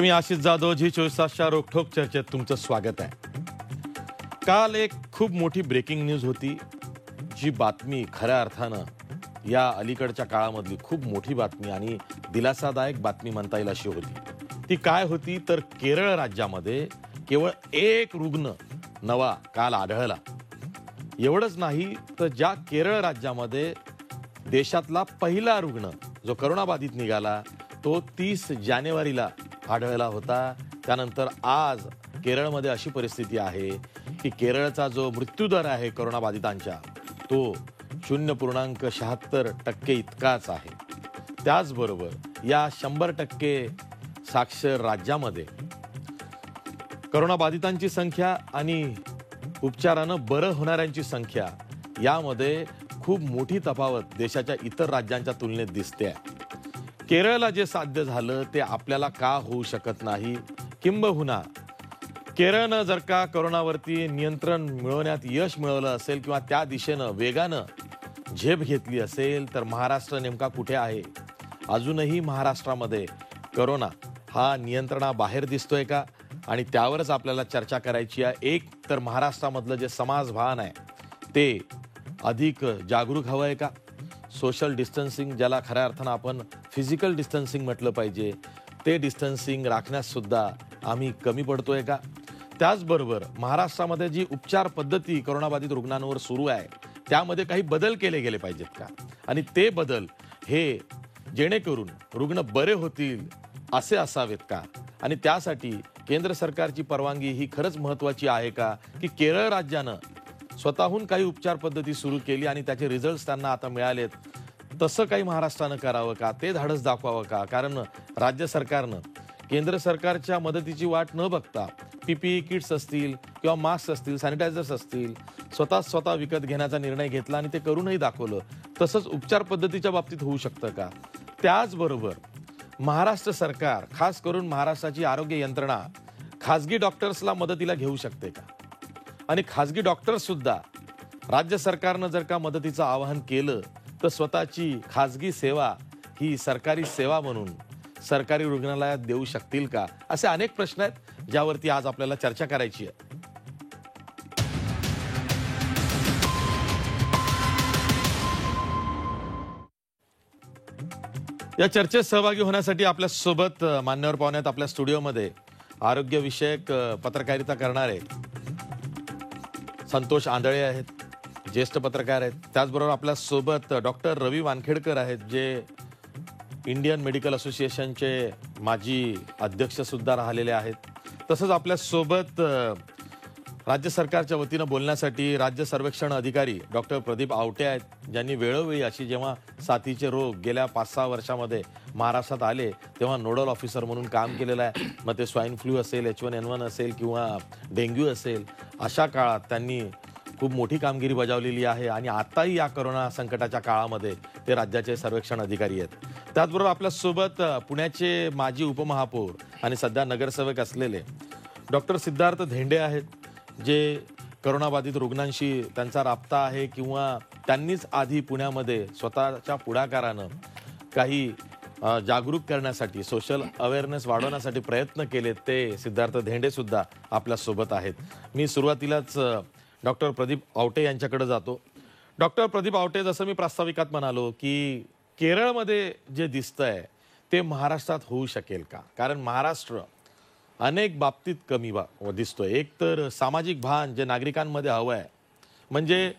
मी आशिष जाधव, जी 24 तासच्या रोखोक चर्चेत तुमचं स्वागत आहे। काल एक खूप मोठी ब्रेकिंग न्यूज होती, जी बातमी खऱ्या अर्थानं या अलीकडच्या काळामधली खूप मोठी बातमी आणि दिलासादायक बातमी म्हणता येईल अशी होती। ती काय होती तर केरळ राज्यामध्ये केवळ एक रुग्ण नवा काल आढळला। एवढंच नाही तर ज्या केरळ राज्यामध्ये देशातला पहिला रुग्ण जो कोरोनाबाधित निघाला तो 30 जानेवारीला आढळला होता। त्यानंतर आज केरळमध्ये अशी परिस्थिती आहे की केरळचा जो मृत्यूदर आहे कोरोनाबाधितांचा तो 0.76% इतकाच आहे। त्याचबरोबर या 100% साक्षर राज्यामध्ये कोरोनाबाधितांची संख्या आणि उपचारानं बरं होणाऱ्यांची संख्या यामध्ये खूप मोठी तफावत देशाच्या इतर राज्यांच्या तुलनेत दिसते आहे। केरळला जे साध्य झालं ते आपल्याला का होऊ शकत नाही, किंबहुना केरळनं जर का कोरोनावरती नियंत्रण मिळवण्यात यश मिळवलं असेल किंवा त्या दिशेनं वेगानं झेप घेतली असेल तर महाराष्ट्र नेमका कुठे आहे? अजूनही महाराष्ट्रामध्ये कोरोना हा नियंत्रणाबाहेर दिसतोय का? आणि त्यावरच आपल्याला चर्चा करायची आहे। एक तर महाराष्ट्रामधलं जे समाजभान आहे ते अधिक जागरूक हवं आहे का? सोशल डिस्टन्सिंग ज्याला खऱ्या अर्थानं आपण फिजिकल डिस्टन्सिंग म्हटलं पाहिजे ते डिस्टन्सिंग राखण्यास सुद्धा आम्ही कमी पडतोय का? त्याचबरोबर महाराष्ट्रामध्ये जी उपचार पद्धती कोरोनाबाधित रुग्णांवर सुरू आहे त्यामध्ये काही बदल केले गेले पाहिजेत का? आणि ते बदल हे जेणेकरून रुग्ण बरे होतील असे असावेत का? आणि त्यासाठी केंद्र सरकारची परवानगी ही खरंच महत्त्वाची आहे का? की केरळ राज्यानं स्वतःहून काही उपचार पद्धती सुरू केली आणि त्याचे रिझल्ट्स त्यांना आता मिळालेत, तसं काही महाराष्ट्रानं करावं का? ते धाडस दाखवावं का? कारण राज्य सरकारनं केंद्र सरकारच्या मदतीची वाट न बघता PPE किट्स असतील किंवा मास्क असतील, सॅनिटायझर्स असतील स्वतः विकत घेण्याचा निर्णय घेतला आणि ते करूनही दाखवलं। तसंच उपचार पद्धतीच्या बाबतीत होऊ शकतं का? त्याचबरोबर महाराष्ट्र सरकार खास करून महाराष्ट्राची आरोग्य यंत्रणा खासगी डॉक्टर्सला मदतीला घेऊ शकते का? आणि खासगी डॉक्टर्स सुद्धा राज्य सरकारनं जर का मदतीचं आवाहन केलं तर स्वतःची खासगी सेवा ही सरकारी सेवा म्हणून सरकारी रुग्णालयात देऊ शकतील का? असे अनेक प्रश्न आहेत ज्यावरती आज आपल्याला चर्चा करायची आहे। या चर्चेत सहभागी होण्यासाठी आपल्या सोबत मान्यवर पाहुण्यात आपल्या स्टुडिओमध्ये आरोग्य विषयक पत्रकारिता करणारे संतोष आंधळे आहेत, ज्येष्ठ पत्रकार आहेत। त्याचबरोबर आपल्या सोबत डॉक्टर रवी वानखेडकर आहेत, जे इंडियन मेडिकल असोसिएशनचे माजी अध्यक्ष सुद्धा राहिलेले आहेत। तसंच आपल्या सोबत राज्य सरकारच्या वतीनं बोलण्यासाठी राज्य सर्वेक्षण अधिकारी डॉक्टर प्रदीप आवटे आहेत, ज्यांनी वेळोवेळी अशी जेव्हा साथीचे रोग गेल्या 5-6 वर्षामध्ये महाराष्ट्रात आले तेव्हा नोडल ऑफिसर म्हणून काम केलेलं आहे। मग ते स्वाईन फ्लू असेल, H1N1 असेल किंवा डेंग्यू असेल, अशा काळात त्यांनी खूप मोठी कामगिरी बजावलेली आहे आणि आताही या कोरोना संकटाच्या काळामध्ये ते राज्याचे सर्वेक्षण अधिकारी आहेत। त्याचबरोबर आपल्यासोबत पुण्याचे माजी उपमहापौर आणि सध्या नगरसेवक असलेले डॉक्टर सिद्धार्थ धेंडे आहेत, जे कोरोनाबाधित रुग्णांशी त्यांचा राबता आहे किंवा त्यांनीच आधी पुण्यामध्ये स्वतःच्या पुढाकारानं काही जागरूक करण्यासाठी सोशल अवेअरनेस वाढवण्यासाठी प्रयत्न केले, ते सिद्धार्थ धेंडे सुद्धा आपल्यासोबत आहेत। मी सुरुवातीलाच डॉक्टर प्रदीप आवटे यांच्याकडे जातो। डॉक्टर प्रदीप आवटे, जसं मी प्रास्ताविकात म्हणालो की केरळमध्ये जे दिसतंय ते महाराष्ट्रात होऊ शकेल का? कारण महाराष्ट्र अनेक बाबतीत कमी दिसतोय। एक तर सामाजिक भान जे नागरिकांमध्ये हवं आहे, म्हणजे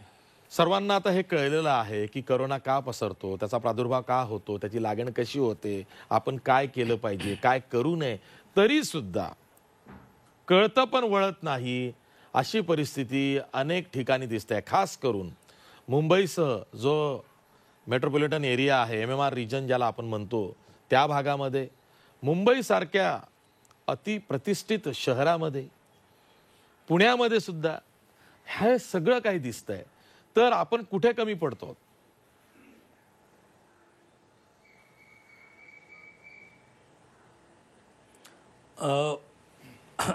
सर्वांना आता हे कळलेलं आहे की कोरोना का पसरतो, त्याचा प्रादुर्भाव का होतो, त्याची लागण कशी होते, आपण काय केलं पाहिजे, काय करू नये, तरी सुद्धा कळतं पण वळत नाही अशी परिस्थिती अनेक ठिकाणी दिसते। खास करून मुंबईसह जो मेट्रोपॉलिटन एरिया आहे, MMR रिजन ज्याला आपण म्हणतो, त्या भागामध्ये, मुंबईसारख्या अति प्रतिष्ठित शहरामध्ये, पुण्यामध्ये सुद्धा हे सगळं काही दिसतंय। तर आपण कुठे कमी पडतो?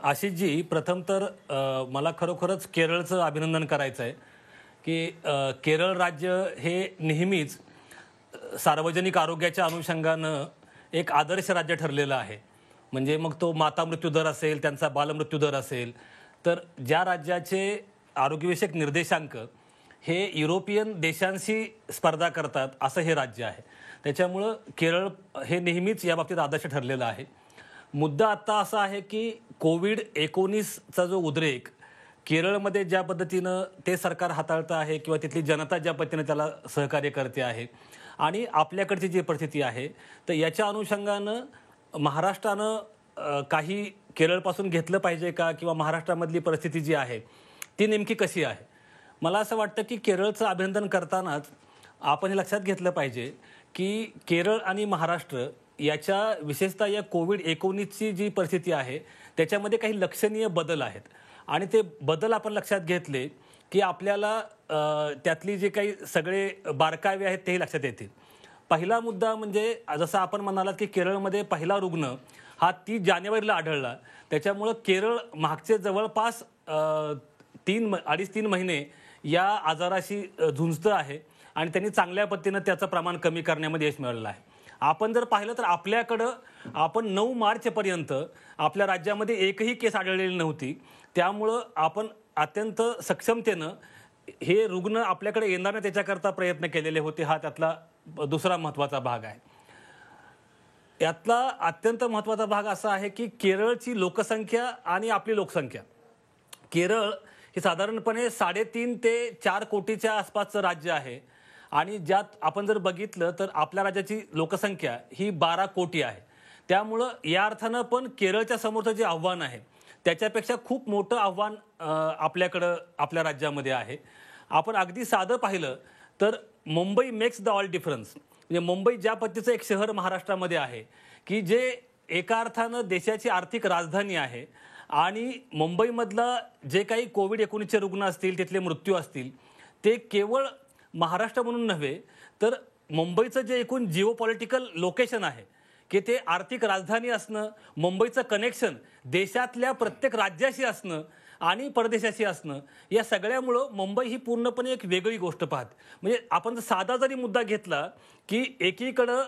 आशिषजी, प्रथम तर मला खरोखरच केरळचं अभिनंदन करायचं आहे की केरळ राज्य हे नेहमीच सार्वजनिक आरोग्याच्या अनुषंगानं एक आदर्श राज्य ठरलेलं आहे। म्हणजे मग तो माता मृत्यू दर असेल, त्यांचा बालमृत्यू दर असेल, तर ज्या राज्याचे आरोग्यविषयक निर्देशांक हे युरोपियन देशांशी स्पर्धा करतात असं हे राज्य आहे. त्याच्यामुळं केरळ हे नेहमीच या बाबतीत आदर्श ठरलेलं आहे. मुद्दा आत्ता असा आहे की कोविड-19चा जो उद्रेक केरळमध्ये ज्या पद्धतीनं ते सरकार हाताळतं आहे किंवा तिथली जनता ज्या पद्धतीनं त्याला सहकार्य करते आहे आणि आपल्याकडची जी परिस्थिती आहे, तर याच्या अनुषंगानं महाराष्ट्रानं काही केरळपासून घेतलं पाहिजे का, किंवा महाराष्ट्रामधली परिस्थिती जी आहे ती नेमकी कशी आहे. मला असं वाटतं की केरळचं अभिनंदन करतानाच आपण हे लक्षात घेतलं पाहिजे की केरळ आणि महाराष्ट्र याच्या विशेषतः या कोविड-19ची जी परिस्थिती आहे त्याच्यामध्ये काही लक्षणीय बदल आहेत आणि ते बदल आपण लक्षात घेतले की आपल्याला त्यातली जे काही सगळे बारकावे आहेत तेही लक्षात येतील. पहिला मुद्दा म्हणजे जसं आपण म्हणालात की केरळमध्ये पहिला रुग्ण हा 30 जानेवारीला आढळला. त्याच्यामुळं केरळ मागचे जवळपास 2.5-3 महिने या आजाराशी झुंजतं आहे आणि त्यांनी चांगल्या पद्धतीनं त्याचं प्रमाण कमी करण्यामध्ये यश मिळवलेलं आहे. आपण जर पाहिलं तर आपण 9 मार्चपर्यंत आपल्या राज्यामध्ये एकही केस आढळलेली नव्हती. त्यामुळं आपण अत्यंत सक्षमतेनं हे रुग्ण आपल्याकडे येणार नाही त्याच्याकरता प्रयत्न केलेले होते. हा त्यातला दुसरा महत्त्वाचा भाग आहे. यातला अत्यंत महत्त्वाचा भाग असा आहे की केरळची लोकसंख्या आणि आपली लोकसंख्या, केरळ हे साधारणपणे 3.5 ते 4 कोटीच्या आसपासचं राज्य आहे आणि ज्यात आपण जर बघितलं तर आपल्या राज्याची लोकसंख्या ही 12 कोटी आहे. त्यामुळं या अर्थानं पण केरळच्या समोरचं जे आव्हान आहे त्याच्यापेक्षा खूप मोठं आव्हान आपल्याकडं आपल्या राज्यामध्ये आहे. आपण अगदी साधं पाहिलं तर Mumbai makes the all difference. म्हणजे मुंबई ज्या पद्धतीचं एक शहर महाराष्ट्रामध्ये आहे की जे एका अर्थानं देशाची आर्थिक राजधानी आहे आणि मुंबईमधलं जे काही कोविड-19चे रुग्ण असतील, तिथले मृत्यू असतील, ते केवळ महाराष्ट्र म्हणून नव्हे तर मुंबईचं जे एकूण जिओपॉलिटिकल लोकेशन आहे की ते आर्थिक राजधानी असणं, मुंबईचं कनेक्शन देशातल्या प्रत्येक राज्याशी असणं आणि परदेशाशी असणं, या सगळ्यामुळं मुंबई ही पूर्णपणे एक वेगळी गोष्ट पाहते. म्हणजे आपण जर साधा जरी मुद्दा घेतला की एकीकडं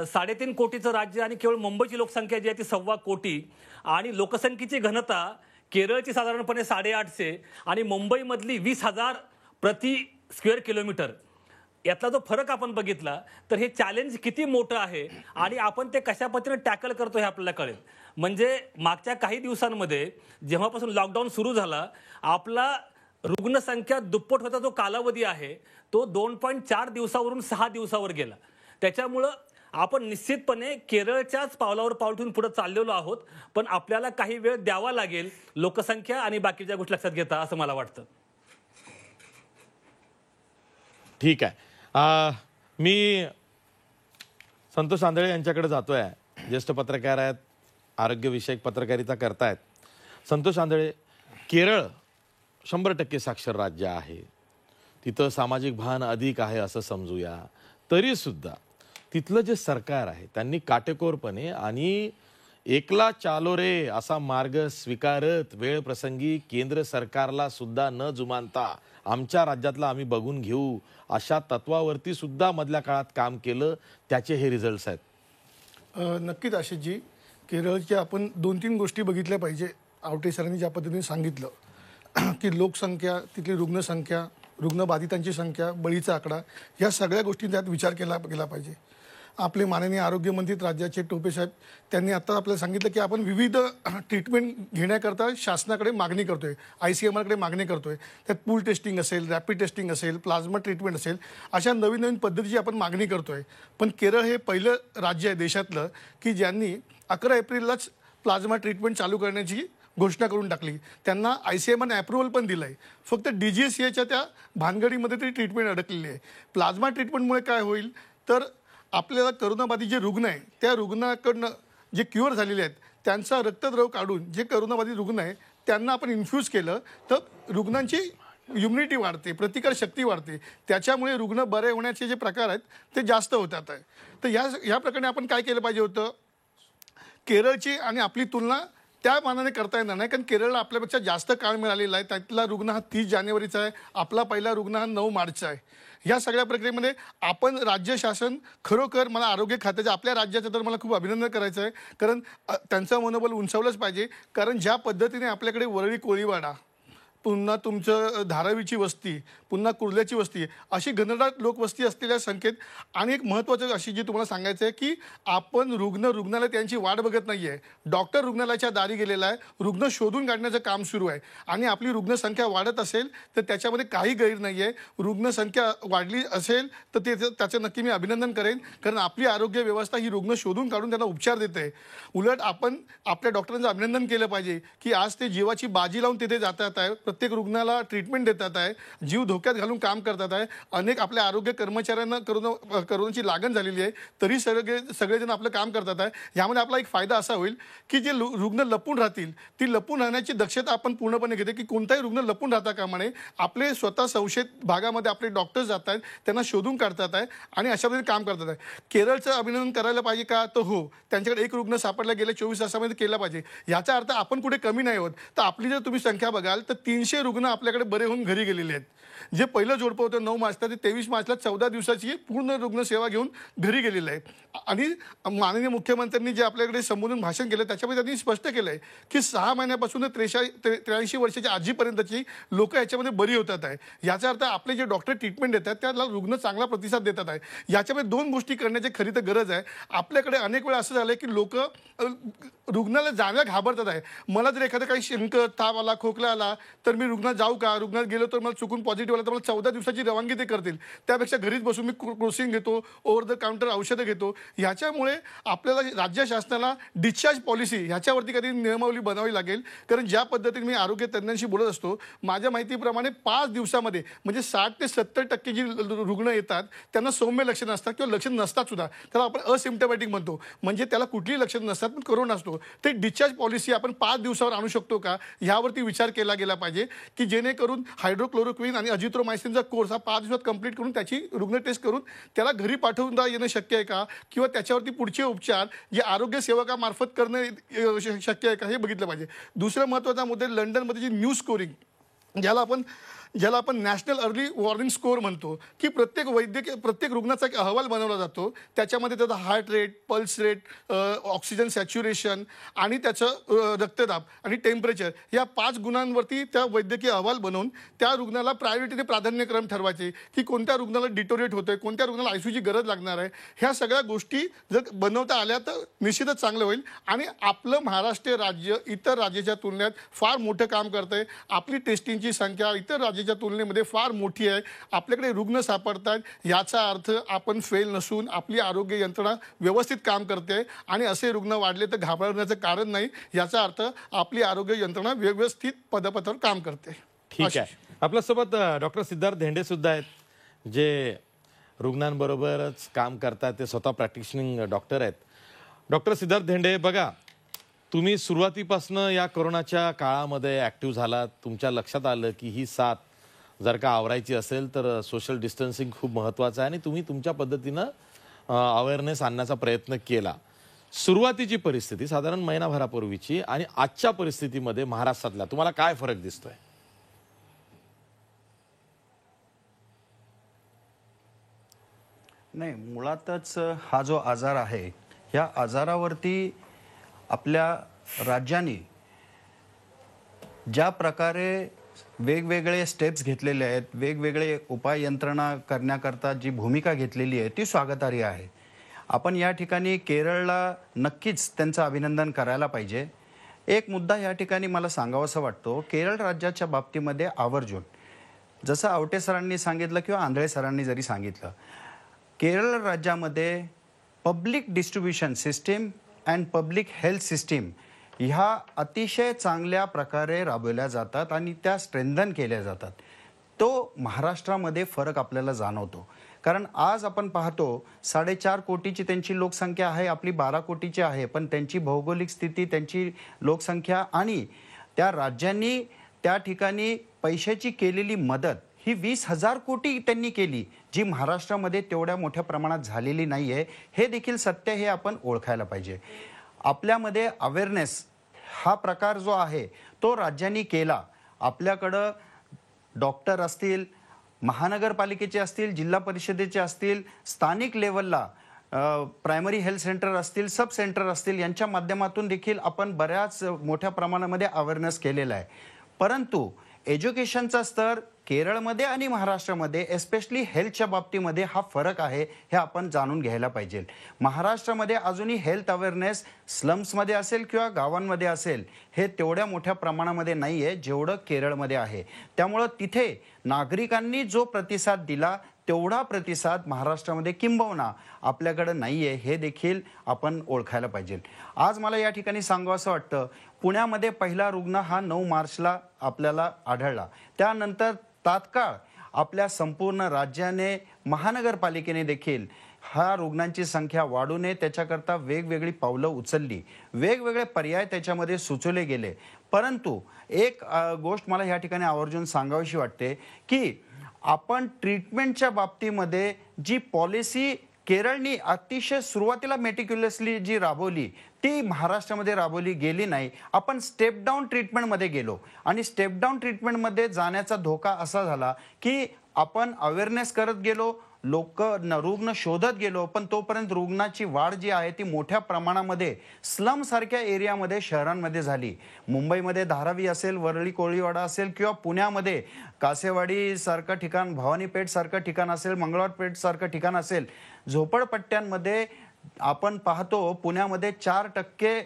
3.5 कोटीचं राज्य आणि केवळ मुंबईची लोकसंख्या जी आहे ती 1.25 कोटी आणि लोकसंख्येची घनता केरळची साधारणपणे 850 आणि मुंबईमधली 20,000 प्रति स्क्वेअर किलोमीटर, यातला जो फरक आपण बघितला तर हे चॅलेंज किती मोठं आहे आणि आपण ते कशा पद्धतीने टॅकल करतो हे आपल्याला कळेल. म्हणजे मागच्या काही दिवसांमध्ये जेव्हापासून लॉकडाऊन सुरू झाला आपला रुग्णसंख्या दुप्पट होता जो कालावधी आहे तो 2.4 दिवसावरून 6 दिवसावर गेला. त्याच्यामुळं आपण निश्चितपणे केरळच्याच पावलावर पाऊल ठेवून पुढे चाललेलो आहोत, पण आपल्याला काही वेळ द्यावा लागेल लोकसंख्या आणि बाकीच्या गोष्टी लक्षात घेता असं मला वाटतं. ठीक आहे. मी संतोष आंधळे यांच्याकडे जातोय. ज्येष्ठ पत्रकार आहेत, आरोग्यविषयक पत्रकारिता करतायत. संतोष आंधळे, केरळ 100% साक्षर राज्य आहे, तिथं सामाजिक भान अधिक आहे असं समजूया, तरी सुद्धा तिथलं जे सरकार आहे त्यांनी काटेकोरपणे आणि एकला चालो रे असा मार्ग स्वीकारत वेळ प्रसंगी केंद्र सरकारला सुद्धा न जुमानता आमच्या राज्यातला आम्ही बघून घेऊ अशा तत्वावरती सुद्धा मधल्या काळात काम केलं. त्याचे हे रिझल्ट्स आहेत. नक्कीच आशिषजी, केरळच्या आपण 2-3 गोष्टी बघितल्या पाहिजे. आवटे सरांनी ज्या पद्धतीने सांगितलं की लोकसंख्या, तिथली रुग्णसंख्या, रुग्णबाधितांची संख्या, बळीचा आकडा, या सगळ्या गोष्टी त्यात विचार केला पाहिजे. आपले माननीय आरोग्यमंत्री राज्याचे टोपे साहेब त्यांनी आता आपल्याला सांगितलं की आपण विविध ट्रीटमेंट घेण्याकरता शासनाकडे मागणी करतोय, ICMRकडे मागणी करतोय. त्यात पूल टेस्टिंग असेल, रॅपिड टेस्टिंग असेल, प्लाझ्मा ट्रीटमेंट असेल, अशा नवीन पद्धतीची आपण मागणी करतोय. पण केरळ हे पहिलं राज्य आहे देशातलं की ज्यांनी 11 एप्रिललाच प्लाझ्मा ट्रीटमेंट चालू करण्याची घोषणा करून टाकली. त्यांना ICMRने अप्रुव्हल पण दिलं आहे. फक्त DGCAच्या त्या भानगडीमध्ये ती ट्रीटमेंट अडकलेली आहे. प्लाझ्मा ट्रीटमेंटमुळे काय होईल तर आपल्याला करोनाबाधित जे रुग्ण आहे त्या रुग्णाकडनं जे क्युअर झालेले आहेत त्यांचा रक्तद्रव काढून जे करोनाबाधित रुग्ण आहे त्यांना आपण इन्फ्यूज केलं तर रुग्णांची इम्युनिटी वाढते, प्रतिकारशक्ती वाढते. त्याच्यामुळे रुग्ण बरे होण्याचे जे प्रकार आहेत ते जास्त होतात आहे. तर या प्रकरणी आपण काय केलं पाहिजे होतं, केरळची आणि आपली तुलना त्या मानाने करता येणार नाही, कारण केरळला आपल्यापेक्षा जास्त काळ मिळालेला आहे. त्यातला रुग्ण हा 30 जानेवारीचा आहे, आपला पहिला रुग्ण हा 9 मार्चचा आहे. या सगळ्या प्रक्रियेमध्ये आपण राज्य शासन खरोखर, मला आरोग्य खात्याच्या आपल्या राज्याचं तर मला खूप अभिनंदन करायचं आहे, कारण त्यांचं मनोबल उंचावलंच पाहिजे. कारण ज्या पद्धतीने आपल्याकडे वरळी कोळीवाडा, पुन्हा तुमचं धारावीची वस्ती, पुन्हा कुर्ल्याची वस्ती, अशी घनदाट लोकवस्ती असलेल्या संख्येत आणि एक महत्त्वाचं अशी जी तुम्हाला सांगायचं आहे की आपण रुग्णालय त्यांची वाट बघत नाही आहे. डॉक्टर रुग्णालयाच्या दारी गेलेला आहे, रुग्ण शोधून काढण्याचं काम सुरू आहे. आणि आपली रुग्णसंख्या वाढत असेल तर त्याच्यामध्ये काही गैर नाही आहे. रुग्णसंख्या वाढली असेल तर त्याचं नक्की मी अभिनंदन करेन, कारण आपली आरोग्य व्यवस्था ही रुग्ण शोधून काढून त्यांना उपचार देते. उलट आपण आपल्या डॉक्टरांचं अभिनंदन केलं पाहिजे की आज ते जीवाची बाजी लावून तिथे जातात आहे, प्रत्येक रुग्णाला ट्रीटमेंट देतात आहे, जीव धोक्यात घालून काम करतात आहे. अनेक आपल्या आरोग्य कर्मचाऱ्यांना करोनाची लागण झालेली आहे, तरी सगळेजण आपलं काम करतात आहे. यामध्ये आपला एक फायदा असा होईल की जे रुग्ण लपून राहतील, ती लपून राहण्याची दक्षता आपण पूर्णपणे घेते की कोणताही रुग्ण लपून राहता कामा नये. आपले स्वतः संशयित भागामध्ये आपले डॉक्टर्स जात आहेत, त्यांना शोधून काढतात आहे आणि अशा पद्धतीने काम करतात आहे. केरळचं अभिनंदन करायला पाहिजे का? तर हो, त्यांच्याकडे एक रुग्ण सापडला गेल्या 24 तासामध्ये केला पाहिजे. याचा अर्थ आपण कुठे कमी नाही होत. तर आपली जर तुम्ही संख्या बघाल तर 300 रुग्ण आपल्याकडे बरे होऊन घरी गेलेले आहेत. जे पहिलं जोडपं होतं 9 मार्चला, ते 23 मार्चला 14 दिवसाची पूर्ण रुग्णसेवा घेऊन घरी गेलेलं आहे. आणि माननीय मुख्यमंत्र्यांनी जे आपल्याकडे संबोधून भाषण केलं त्याच्यामध्ये त्यांनी स्पष्ट केलं आहे की 6 महिन्यापासून 83 वर्षाच्या आजीपर्यंतची लोक याच्यामध्ये बरी होतात आहे. याचा अर्थ आपले जे डॉक्टर ट्रीटमेंट देतात त्याला रुग्ण चांगला प्रतिसाद देतात आहे. याच्यामध्ये 2 गोष्टी करण्याची खरी तर गरज आहे. आपल्याकडे अनेक वेळा असं झालं की लोक रुग्णाला जायला घाबरतात आहे. मला जर एखादा काही शिंक, ताप आला, खोकला आला तर मी रुग्णात जाऊ का? रुग्णात गेलो तर मला चुकून पॉझिटिव्ह आला तर मला 14 दिवसाची रवानगी ते करतील. त्यापेक्षा घरीच बसून मी क्रोसिन घेतो, ओव्हर द काउंटर औषधं घेतो. ह्याच्यामुळे आपल्याला राज्य शासनाला डिस्चार्ज पॉलिसी ह्याच्यावरती कधी नियमावली बनावी लागेल. कारण ज्या पद्धतीने मी आरोग्य तज्ज्ञांशी बोलत असतो, माझ्या माहितीप्रमाणे 5 दिवसामध्ये म्हणजे 60 ते 70% जी रुग्ण येतात त्यांना सौम्य लक्षणं असतात किंवा लक्षण नसतात सुद्धा. त्याला आपण असिम्प्टोमॅटिक म्हणतो, म्हणजे त्याला कुठलीही लक्षणं नसतात पण कोरोना असतो. ते डिस्चार्ज पॉलिसी आपण 5 दिवसावर आणू शकतो का, यावरती विचार केला गेला पाहिजे की जेणेकरून हायड्रोक्लोरोक्विन आणि अजिथ्रोमायसिनचा कोर्स हा 5 दिवसात कंप्लीट करून त्याची रुग्ण टेस्ट करून त्याला घरी पाठवता येणं शक्य आहे का, किंवा त्याच्यावरती पुढचे उपचार जे आरोग्य सेवकामार्फत करणं शक्य आहे का, हे बघितलं पाहिजे. दुसरा महत्त्वाचा मुद्दा लंडनमध्ये जी न्यूज स्कोरिंग, ज्याला आपण नॅशनल अर्ली वॉर्निंग स्कोअर म्हणतो, की प्रत्येक रुग्णाचा एक अहवाल बनवला जातो. त्याच्यामध्ये त्याचा heart rate, pulse rate, oxygen saturation आणि त्याचं रक्तदाब आणि टेम्परेचर या 5 गुणांवरती त्या वैद्यकीय अहवाल बनवून त्या रुग्णाला प्रायोरिटीने प्राधान्यक्रम ठरवायचे की कोणत्या रुग्णाला डिटोरेट होतोय, कोणत्या रुग्णाला आयसीयूची गरज लागणार आहे. ह्या सगळ्या गोष्टी जर बनवता आल्या तर निश्चितच चांगलं होईल. आणि आपलं महाराष्ट्र राज्य इतर राज्याच्या तुलनेत फार मोठं काम करतंय. आपली टेस्टिंगची संख्या इतर राज्याच्या तुलनेमध्ये फार मोठी आहे. आपल्याकडे रुग्ण सापडतात, याचा अर्थ आपण फेल नसून आपली आरोग्य यंत्रणा व्यवस्थित काम करते. आणि असे रुग्ण वाढले तर घाबरण्याचं कारण नाही. याचा अर्थ आपली आरोग्य यंत्रणा व्यवस्थित पदपथावर काम करते. ठीक आहे. आपल्यासोबत डॉक्टर सिद्धार्थ धेंडे सुद्धा आहेत, जे रुग्णांबरोबरच काम करतात. ते स्वतः प्रॅक्टिशनिंग डॉक्टर आहेत. डॉक्टर सिद्धार्थ धेंडे, बघा, तुम्ही सुरुवातीपासून या कोरोनाच्या काळामध्ये ॲक्टिव्ह झालात. तुमच्या लक्षात आलं की ही साथ जर का आवरायची असेल तर सोशल डिस्टन्सिंग खूप महत्त्वाचं आहे आणि तुम्ही तुमच्या पद्धतीनं अवेअरनेस आणण्याचा प्रयत्न केला. सुरुवातीची परिस्थिती साधारण महिनाभरापूर्वीची आणि आजच्या परिस्थितीमध्ये महाराष्ट्रातल्या तुम्हाला काय फरक दिसतोय? नाही, मुळातच हा जो आजार आहे, ह्या आजारावरती आपल्या राज्याने ज्या प्रकारे वेगवेगळे स्टेप्स घेतलेले आहेत, वेगवेगळे उपाय यंत्रणा करण्याकरता जी भूमिका घेतलेली आहे ती स्वागतार्ह आहे. आपण या ठिकाणी केरळला नक्कीच त्यांचं अभिनंदन करायला पाहिजे. एक मुद्दा या ठिकाणी मला सांगावासा वाटतो, केरळ राज्याच्या बाबतीमध्ये आवर्जून, जसं आवटे सरांनी सांगितलं किंवा आंधळे सरांनी जरी सांगितलं, केरळ राज्यामध्ये public distribution system and public health system ह्या अतिशय चांगल्या प्रकारे राबवल्या जातात आणि त्या स्ट्रेंथन केल्या जातात. तो महाराष्ट्रामध्ये फरक आपल्याला जाणवतो. कारण आज आपण पाहतो 4.5 कोटीची त्यांची लोकसंख्या आहे, आपली 12 कोटीची आहे, पण त्यांची भौगोलिक स्थिती, त्यांची लोकसंख्या आणि त्या राज्यांनी त्या ठिकाणी पैशाची केलेली मदत ही 20,000 कोटी त्यांनी केली, जी महाराष्ट्रामध्ये तेवढ्या मोठ्या प्रमाणात झालेली नाही आहे. हे देखील सत्य हे आपण ओळखायला पाहिजे. आपल्यामध्ये अवेअरनेस हा प्रकार जो आहे तो राज्यांनी केला. आपल्याकडं डॉक्टर असतील, महानगरपालिकेचे असतील, जिल्हा परिषदेचे असतील, स्थानिक लेवलला प्रायमरी हेल्थ सेंटर असतील, सब सेंटर असतील, यांच्या माध्यमातून देखील आपण बऱ्याच मोठ्या प्रमाणामध्ये अवेअरनेस केलेला आहे. परंतु एज्युकेशनचा स्तर केरळमध्ये आणि महाराष्ट्रामध्ये एस्पेशली हेल्थच्या बाबतीमध्ये हा फरक आहे, हे आपण जाणून घ्यायला पाहिजे. महाराष्ट्रामध्ये अजूनही हेल्थ अवेअरनेस स्लम्समध्ये असेल किंवा गावांमध्ये असेल हे तेवढ्या मोठ्या प्रमाणामध्ये नाही आहे जेवढं केरळमध्ये आहे. त्यामुळं तिथे नागरिकांनी जो प्रतिसाद दिला तेवढा प्रतिसाद महाराष्ट्रामध्ये किंबहुना आपल्याकडे नाही आहे, हे देखील आपण ओळखायला पाहिजे. आज मला या ठिकाणी सांगावं वाटतं, पुण्यामध्ये पहिला रुग्ण हा 9 मार्चला आपल्याला आढळला. त्यानंतर तात्काळ आपल्या संपूर्ण राज्याने, महानगरपालिकेने देखील ह्या रुग्णांची संख्या वाढू नये त्याच्याकरता वेगवेगळी पावलं उचलली, वेगवेगळे पर्याय त्याच्यामध्ये सुचवले गेले. परंतु एक गोष्ट मला या ठिकाणी आवर्जून सांगावीशी वाटते की आपण ट्रीटमेंटच्या बाबतीमध्ये जी पॉलिसी केरळनी अतिशय सुरुवातीला मेटिक्युलसली जी राबवली ती महाराष्ट्रामध्ये राबवली गेली नाही. आपण स्टेप डाऊन ट्रीटमेंटमध्ये गेलो आणि स्टेप डाऊन ट्रीटमेंटमध्ये जाण्याचा धोका असा झाला की आपण अवेअरनेस करत गेलो, रुग्ण शोधत गेलो, पण तोपर्यंत रुग्णाची वाढ जी आहे ती मोठ्या प्रमाणामध्ये स्लम सारख्या एरियामध्ये, शहरांमध्ये झाली. मुंबईमध्ये धारावी असेल, वरळी कोळीवाडा असेल किंवा पुण्यामध्ये कासेवाडी सारखं ठिकाण, भवानीपेठ सारखं ठिकाण असेल, मंगळवारपेठ सारखं ठिकाण असेल, झोपडपट्ट्यांमध्ये आपण पाहतो पुण्यामध्ये 4%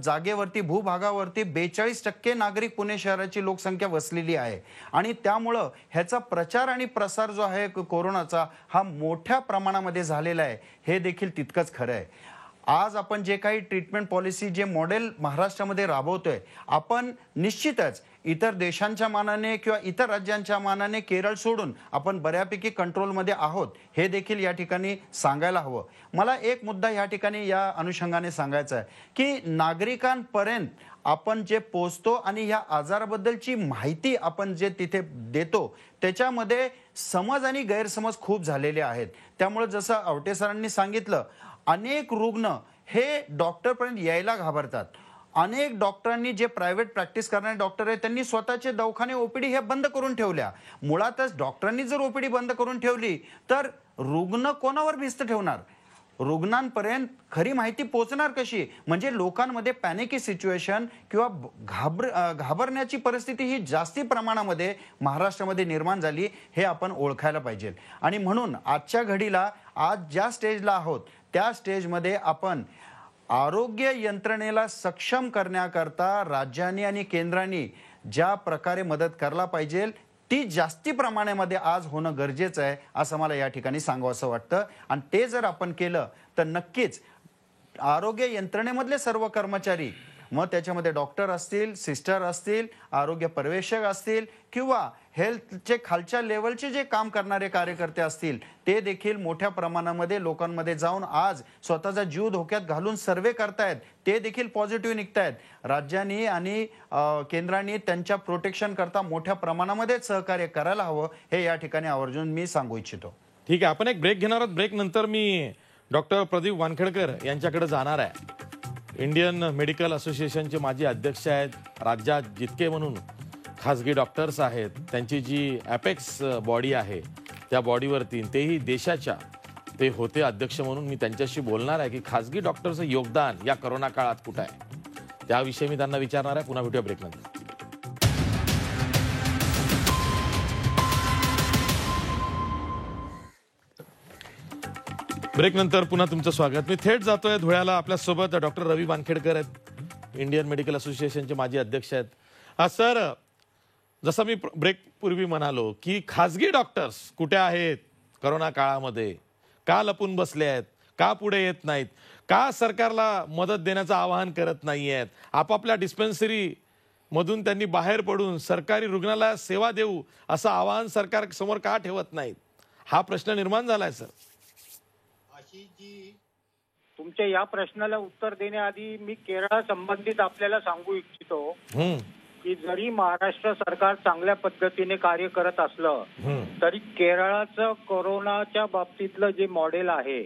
जागेवरती, भूभागावरती 42% नागरिक पुणे शहराची लोकसंख्या वसलेली आहे. आणि त्यामुळं ह्याचा प्रचार आणि प्रसार जो आहे कोरोनाचा हा मोठ्या प्रमाणामध्ये झालेला आहे, हे देखील तितकंच खरं आहे. आज आपण जे काही ट्रीटमेंट पॉलिसी, जे मॉडेल महाराष्ट्रामध्ये राबवतोय, आपण निश्चितच इतर देशांच्या मानाने किंवा इतर राज्यांच्या मानाने केरळ सोडून आपण बऱ्यापैकी कंट्रोलमध्ये आहोत, हे देखील या ठिकाणी सांगायला हवं. मला एक मुद्दा या ठिकाणी या अनुषंगाने सांगायचा आहे की नागरिकांपर्यंत आपण जे पोचतो आणि या आजाराबद्दलची माहिती आपण जे तिथे देतो त्याच्यामध्ये समज आणि गैरसमज खूप झालेले आहेत. त्यामुळे जसं आवटे सरांनी सांगितलं, अनेक रुग्ण हे डॉक्टरपर्यंत यायला घाबरतात. अनेक डॉक्टरांनी, जे प्रायव्हेट प्रॅक्टिस करणारे डॉक्टर आहेत, त्यांनी स्वतःचे दवाखाने, ओपीडी हे बंद करून ठेवल्या. मुळातच डॉक्टरांनी जर ओपीडी बंद करून ठेवली तर रुग्ण कोणावर भिस्त ठेवणार? रुग्णांपर्यंत खरी माहिती पोहोचणार कशी? म्हणजे लोकांमध्ये पॅनिकी सिच्युएशन किंवा घाबरण्याची परिस्थिती ही जास्ती प्रमाणामध्ये महाराष्ट्रामध्ये निर्माण झाली, हे आपण ओळखायला पाहिजे. आणि म्हणून आजच्या घडीला, आज ज्या स्टेजला आहोत त्या स्टेजमध्ये आपण आरोग्य यंत्रणेला सक्षम करण्याकरता राज्यांनी आणि केंद्रांनी ज्या प्रकारे मदत करायला पाहिजे ती जास्ती प्रमाणामध्ये आज होणं गरजेचं आहे, असं मला या ठिकाणी सांगावंसं वाटतं. आणि ते जर आपण केलं तर नक्कीच आरोग्य यंत्रणेमधले सर्व कर्मचारी, मग त्याच्यामध्ये डॉक्टर असतील, सिस्टर असतील, आरोग्य पर्यवेक्षक असतील किंवा हेल्थचे खालच्या लेवलचे जे काम करणारे कार्यकर्ते असतील, ते देखील मोठ्या प्रमाणामध्ये लोकांमध्ये जाऊन आज स्वतःचा जीव धोक्यात घालून सर्वे करतायत, ते देखील पॉझिटिव्ह निघतायत. राज्यांनी आणि केंद्रांनी त्यांच्या प्रोटेक्शन करता मोठ्या प्रमाणामध्ये सहकार्य करायला हवं, हे या ठिकाणी आवर्जून मी सांगू इच्छितो. ठीक आहे, आपण एक ब्रेक घेणार आहोत. ब्रेक नंतर मी डॉक्टर प्रदीप वानखेडकर यांच्याकडे जाणार आहे. इंडियन मेडिकल असोसिएशनचे माजी अध्यक्ष आहेत. राज्यात जितके म्हणून खासगी डॉक्टर्स आहेत, त्यांची जी ॲपेक्स बॉडी आहे त्या बॉडीवरती, तेही देशाच्या ते होते अध्यक्ष म्हणून, मी त्यांच्याशी बोलणार आहे की खासगी डॉक्टरचं योगदान या करोना काळात कुठं आहे, त्याविषयी मी त्यांना विचारणार आहे. पुन्हा भेटूया ब्रेकनंतर. ब्रेक नंतर पुन्हा तुमचं स्वागत. मी थेट जातोय धुळ्याला. आपल्यासोबत डॉक्टर रवी वानखेडकर आहेत, इंडियन मेडिकल असोसिएशनचे माजी अध्यक्ष आहेत. सर, जसं मी ब्रेक पूर्वी म्हणालो की खासगी डॉक्टर्स कुठे आहेत करोना काळामध्ये, का लपून बसले आहेत, का पुढे येत नाहीत, का सरकारला मदत देण्याचं आवाहन करत नाही आहेत, आपापल्या डिस्पेन्सरी मधून त्यांनी बाहेर पडून सरकारी रुग्णालयात सेवा देऊ असं आवाहन सरकार समोर का ठेवत नाहीत, हा प्रश्न निर्माण झालाय. सर, तुमच्या या प्रश्नाला उत्तर देण्याआधी मी केरळा संबंधित आपल्याला सांगू इच्छितो की जरी महाराष्ट्र सरकार चांगल्या पद्धतीने कार्य करत असलं तरी केरळाचं कोरोनाच्या बाबतीतलं जे मॉडेल आहे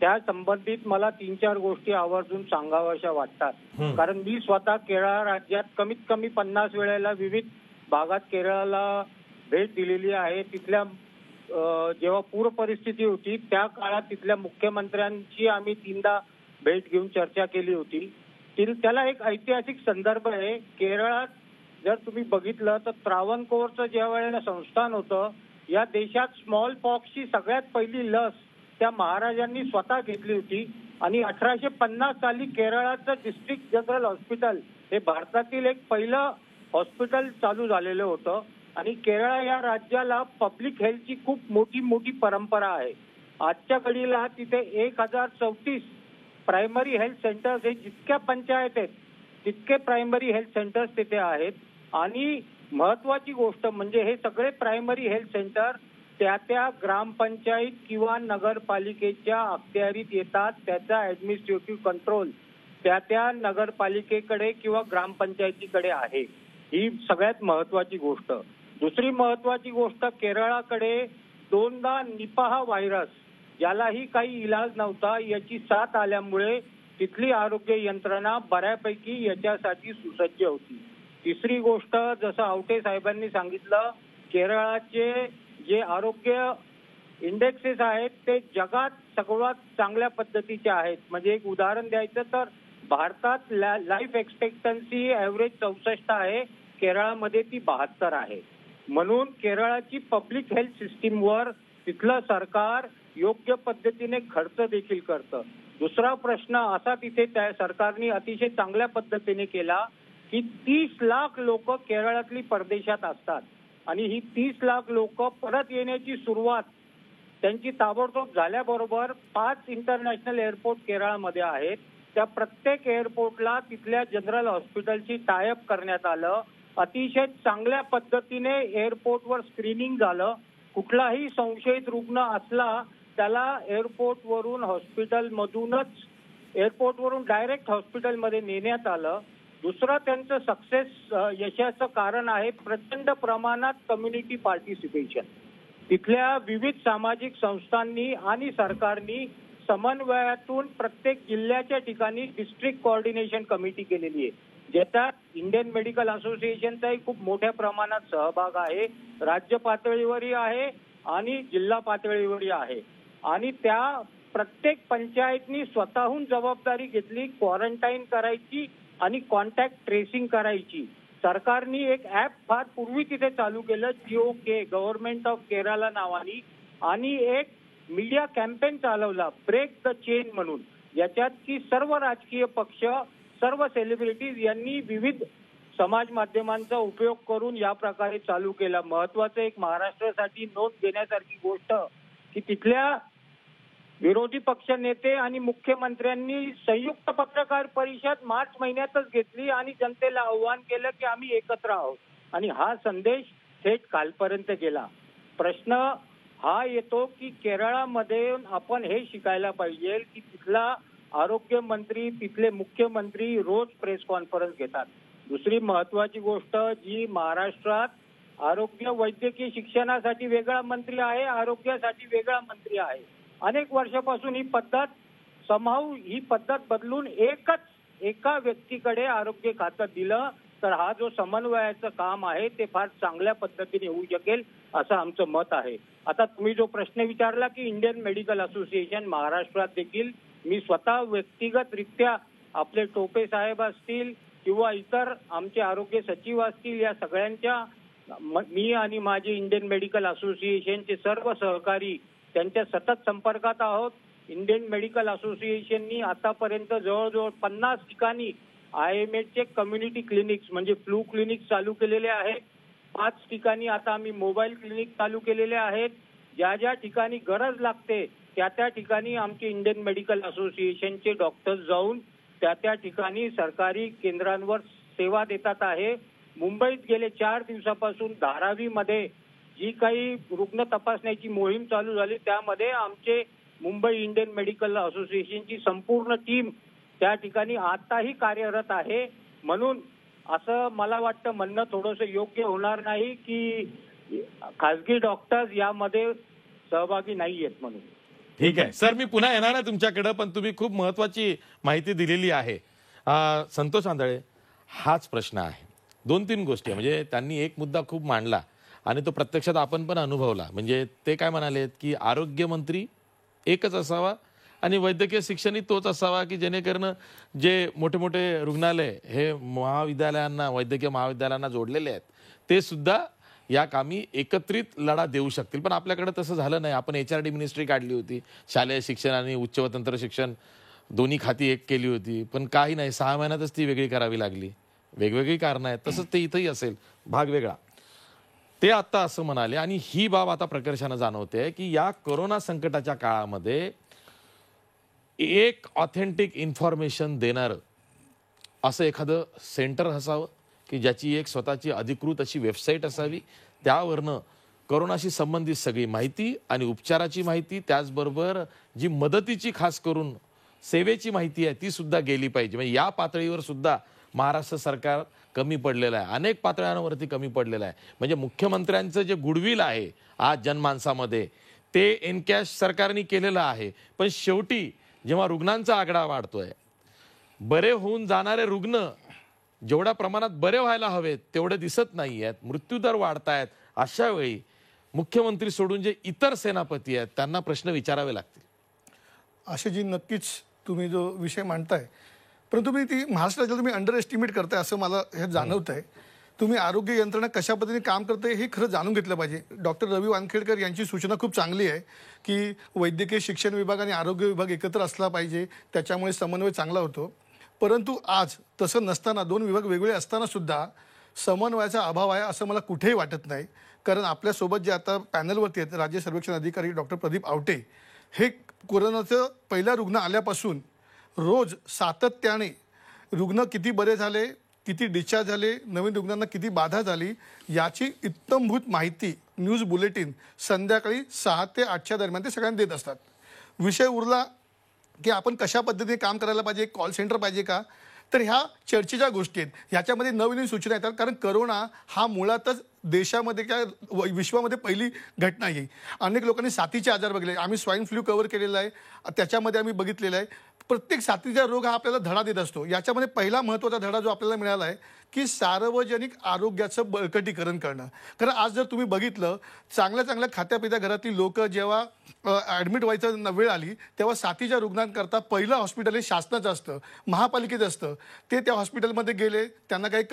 त्या संबंधित मला 3-4 गोष्टी आवर्जून सांगाव्याशा वाटतात. कारण मी स्वतः केरळ राज्यात कमीत कमी 50 वेळेला विविध भागात केरळाला भेट दिलेली आहे. तिथल्या जेव्हा पूर परिस्थिती होती त्या काळात तिथल्या मुख्यमंत्र्यांची आम्ही 3दा भेट घेऊन चर्चा केली होती. त्याला एक ऐतिहासिक संदर्भ आहे. केरळात जर तुम्ही बघितलं तर त्रावणकोरचं ज्या वेळेला संस्थान होतं, या देशात स्मॉल पॉक्सची सगळ्यात पहिली लस त्या महाराजांनी स्वतः घेतली होती आणि 1850 साली केरळाचं डिस्ट्रिक्ट जनरल हॉस्पिटल हे भारतातील एक पहिलं हॉस्पिटल चालू झालेलं होतं. आणि केरळ या राज्याला पब्लिक हेल्थची खूप मोठी परंपरा आहे. आजच्या घडीला तिथे 1034 प्रायमरी हेल्थ सेंटर्स हे जितक्या पंचायत आहेत तितके प्रायमरी हेल्थ सेंटर्स तिथे आहेत. आणि महत्वाची गोष्ट म्हणजे हे सगळे प्रायमरी हेल्थ सेंटर त्या ग्रामपंचायत किंवा नगरपालिकेच्या अखत्यारीत येतात. त्याचा ऍडमिनिस्ट्रेटिव्ह कंट्रोल त्या नगरपालिकेकडे किंवा ग्रामपंचायतीकडे आहे. ही सगळ्यात महत्वाची गोष्ट. दुसरी महत्वाची गोष्ट, केरळाकडे 2दा निपाह व्हायरस यालाही काही इलाज नव्हता, याची साथ आल्यामुळे तिथली आरोग्य यंत्रणा बऱ्यापैकी याच्यासाठी सुसज्ज होती. तिसरी गोष्ट, जसं आवटे साहेबांनी सांगितलं, केरळाचे जे आरोग्य इंडेक्सेस आहेत ते जगात सर्वात चांगल्या पद्धतीचे आहेत. म्हणजे एक उदाहरण द्यायचं तर भारतात लाईफ एक्सपेक्टन्सी ऍव्हरेज 64 आहे, केरळामध्ये ती 72 आहे. म्हणून केरळाची पब्लिक हेल्थ सिस्टीमवर तिथलं सरकार योग्य पद्धतीने खर्च देखील करतं. दुसरा प्रश्न असा तिथे त्या सरकारने अतिशय चांगल्या पद्धतीने केला की 30 लाख लोक केरळातली परदेशात असतात आणि ही 30 लाख लोक परत येण्याची सुरुवात त्यांची ताबडतोब झाल्याबरोबर 5 इंटरनॅशनल एअरपोर्ट केरळमध्ये आहेत. त्या प्रत्येक एअरपोर्टला तिथल्या जनरल हॉस्पिटलची टायअप करण्यात आलं. अतिशय चांगल्या पद्धतीने एअरपोर्टवर स्क्रीनिंग झालं. कुठलाही संशयित रुग्ण असला त्याला एअरपोर्टवरून एअरपोर्टवरून डायरेक्ट हॉस्पिटलमध्ये नेण्यात आलं. दुसरं त्यांचं यशाचं कारण आहे प्रचंड प्रमाणात कम्युनिटी पार्टिसिपेशन. तिथल्या विविध सामाजिक संस्थांनी आणि सरकारनी समन्वयातून प्रत्येक जिल्ह्याच्या ठिकाणी डिस्ट्रिक्ट कोऑर्डिनेशन कमिटी केलेली आहे, ज्याच्यात इंडियन मेडिकल असोसिएशनचाही खूप मोठ्या प्रमाणात सहभाग आहे. राज्य पातळीवरही आहे आणि जिल्हा पातळीवरही आहे. आणि त्या प्रत्येक पंचायतनी स्वतःहून जबाबदारी घेतली क्वारंटाईन करायची आणि कॉन्टॅक्ट ट्रेसिंग करायची. सरकारने एक ऍप फार पूर्वी तिथे चालू केलं, GOK गव्हर्नमेंट ऑफ केरला नावानी, आणि एक मीडिया कॅम्पेन चालवला ब्रेक द चेन म्हणून, याच्यात की सर्व राजकीय पक्ष, सर्व सेलिब्रिटीज यांनी विविध समाज माध्यमांचा उपयोग करून या प्रकारे चालू केला. महत्वाचं एक महाराष्ट्रासाठी नोंद घेण्यासारखी गोष्ट की तिथल्या विरोधी पक्ष नेते आणि मुख्यमंत्र्यांनी संयुक्त पत्रकार परिषद मार्च महिन्यातच घेतली आणि जनतेला आव्हान केलं की आम्ही एकत्र आहोत. आणि हा संदेश थेट कालपर्यंत गेला. प्रश्न हा येतो की केरळामध्ये आपण हे शिकायला पाहिजे की तिथला आरोग्य मंत्री, तिथले मुख्यमंत्री रोज प्रेस कॉन्फरन्स घेतात. दुसरी महत्वाची गोष्ट, जी महाराष्ट्रात आरोग्य वैद्यकीय शिक्षणासाठी वेगळा मंत्री आहे, आरोग्यासाठी वेगळा मंत्री आहे. अनेक वर्षापासून ही पद्धत बदलून एका व्यक्तीकडे आरोग्य खातं दिलं तर हा जो समन्वयाचं काम आहे ते फार चांगल्या पद्धतीने होऊ शकेल असं आमचं मत आहे. आता तुम्ही जो प्रश्न विचारला की इंडियन मेडिकल असोसिएशन महाराष्ट्रात देखील, मी स्वतः व्यक्तिगतरित्या आपले टोपे साहेब असतील किंवा इतर आमचे आरोग्य सचिव असतील, या सगळ्यांच्या मी आणि माझे इंडियन मेडिकल असोसिएशनचे सर्व सहकारी त्यांच्या सतत संपर्कात आहोत. इंडियन मेडिकल असोसिएशननी आतापर्यंत जवळजवळ 50 ठिकाणी IMHचे कम्युनिटी क्लिनिक्स म्हणजे फ्लू क्लिनिक चालू केलेले आहेत. 5 ठिकाणी आता आम्ही मोबाईल क्लिनिक चालू केलेले आहेत. ज्या ठिकाणी गरज लागते त्या ठिकाणी आमचे इंडियन मेडिकल असोसिएशनचे डॉक्टर्स जाऊन त्या ठिकाणी सरकारी केंद्रांवर सेवा देतात आहे. मुंबईत गेले 4 दिवसापासून धारावीमध्ये जी काही रुग्ण तपासण्याची मोहीम चालू झाली त्यामध्ये आमचे मुंबई इंडियन मेडिकल असोसिएशनची संपूर्ण टीम त्या ठिकाणी आताही कार्यरत आहे. म्हणून असं मला वाटतं म्हणणं थोडंसं योग्य होणार नाही की खासगी डॉक्टर्स यामध्ये सहभागी नाही आहेत म्हणून. ठीक आहे सर, मी पुन्हा येणार आहे तुमच्याकडे, पण तुम्ही खूप महत्वाची माहिती दिलेली आहे. संतोष आंधळे, हाच प्रश्न आहे. 2-3 गोष्टी म्हणजे त्यांनी एक मुद्दा खूप मांडला आणि तो प्रत्यक्षात आपण पण अनुभवला. म्हणजे ते काय म्हणालेत की आरोग्यमंत्री एकच असावा आणि वैद्यकीय शिक्षणही तोच असावा की जेणेकरून जे मोठे मोठे रुग्णालय हे महाविद्यालयांना, वैद्यकीय महाविद्यालयांना जोडलेले आहेत, ते सुद्धा या कामी एकत्रित लढा देऊ शकतील. पण आपल्याकडे तसं झालं नाही. आपण HRD मिनिस्ट्री काढली होती, शालेय शिक्षण आणि उच्च व तंत्र शिक्षण दोन्ही खाती एक केली होती, पण काही नाही, 6 महिन्यातच ती वेगळी करावी लागली. वेगवेगळी कारणं आहेत. तसंच ते इथंही असेल, भाग वेगळा. ते आता असं म्हणाले आणि ही बाब आता प्रकर्षानं जाणवते की या कोरोना संकटाच्या काळामध्ये एक ऑथेंटिक इन्फॉर्मेशन देणारं असं एखादं सेंटर असावं की ज्याची एक स्वतःची अधिकृत अशी वेबसाईट असावी. त्यावरनं कोरोनाशी संबंधित सगळी माहिती आणि उपचाराची माहिती, त्याचबरोबर जी मदतीची खास करून सेवेची माहिती आहे ती सुद्धा गेली पाहिजे. म्हणजे या पातळीवर सुद्धा महाराष्ट्र सरकार कमी पडलेलं आहे, अनेक पातळ्यांवरती कमी पडलेलं आहे. म्हणजे मुख्यमंत्र्यांचं जे गुडविल आहे आज जनमानसामध्ये ते एनकॅश सरकारने केलेलं आहे. पण शेवटी जेव्हा रुग्णांचा आकडा वाढतोय, बरे होऊन जाणारे रुग्ण जेवढ्या प्रमाणात बरे व्हायला हवेत तेवढे दिसत नाही आहेत, मृत्यूदर वाढतायत, अशा वेळी मुख्यमंत्री सोडून जे इतर सेनापती आहेत त्यांना प्रश्न विचारावे लागतील. आशाजी, नक्कीच तुम्ही जो विषय मांडताय, परंतु तुम्ही ती महाराष्ट्र राज्याला तुम्ही अंडर एस्टिमेट करताय असं मला हे जाणवत आहे. तुम्ही आरोग्य यंत्रणा कशा पद्धतीने काम करते हे खरं जाणून घेतलं पाहिजे. डॉक्टर रवी वानखेडकर यांची सूचना खूप चांगली आहे की वैद्यकीय शिक्षण विभाग आणि आरोग्य विभाग एकत्र असला पाहिजे, त्याच्यामुळे समन्वय चांगला होतो. परंतु आज तसं नसताना, 2 विभाग वेगळे असताना सुद्धा समन्वयाचा अभाव आहे असं मला कुठेही वाटत नाही. कारण आपल्यासोबत जे आता पॅनलवरती आहेत राज्य सर्वेक्षण अधिकारी डॉक्टर प्रदीप आवटे, हे कोरोनाचं पहिला रुग्ण आल्यापासून रोज सातत्याने रुग्ण किती बरे झाले, किती डिस्चार्ज झाले, नवीन रुग्णांना किती बाधा झाली याची इत्तमभूत माहिती न्यूज बुलेटिन संध्याकाळी 6 ते 8च्या दरम्यान ते सगळ्यांना देत असतात. विषय उरला की आपण कशा पद्धतीने काम करायला पाहिजे, कॉल सेंटर पाहिजे का, तर ह्या चर्चेच्या गोष्टी आहेत. ह्याच्यामध्ये नवीन सूचना येतात. कारण करोना हा मुळातच देशामध्ये काय विश्वामध्ये पहिली घटना आहे. अनेक लोकांनी साथीचे आजार बघितले. आम्ही स्वाईन फ्लू कव्हर केलेला आहे, त्याच्यामध्ये आम्ही बघितलेलं आहे प्रत्येक साथीचा रोग हा आपल्याला धडा देत असतो. याच्यामध्ये पहिला महत्त्वाचा धडा जो आपल्याला मिळाला आहे की सार्वजनिक आरोग्याचं बळकटीकरण करणं. कारण आज जर तुम्ही बघितलं, चांगल्या चांगल्या खात्यापित्या घरातली लोक जेव्हा ॲडमिट व्हायचं वेळ आली तेव्हा साथीच्या रुग्णांकरता पहिलं हॉस्पिटल हे शासनाचं असतं, महापालिकेचं असतं. ते त्या हॉस्पिटलमध्ये गेले, त्यांना काही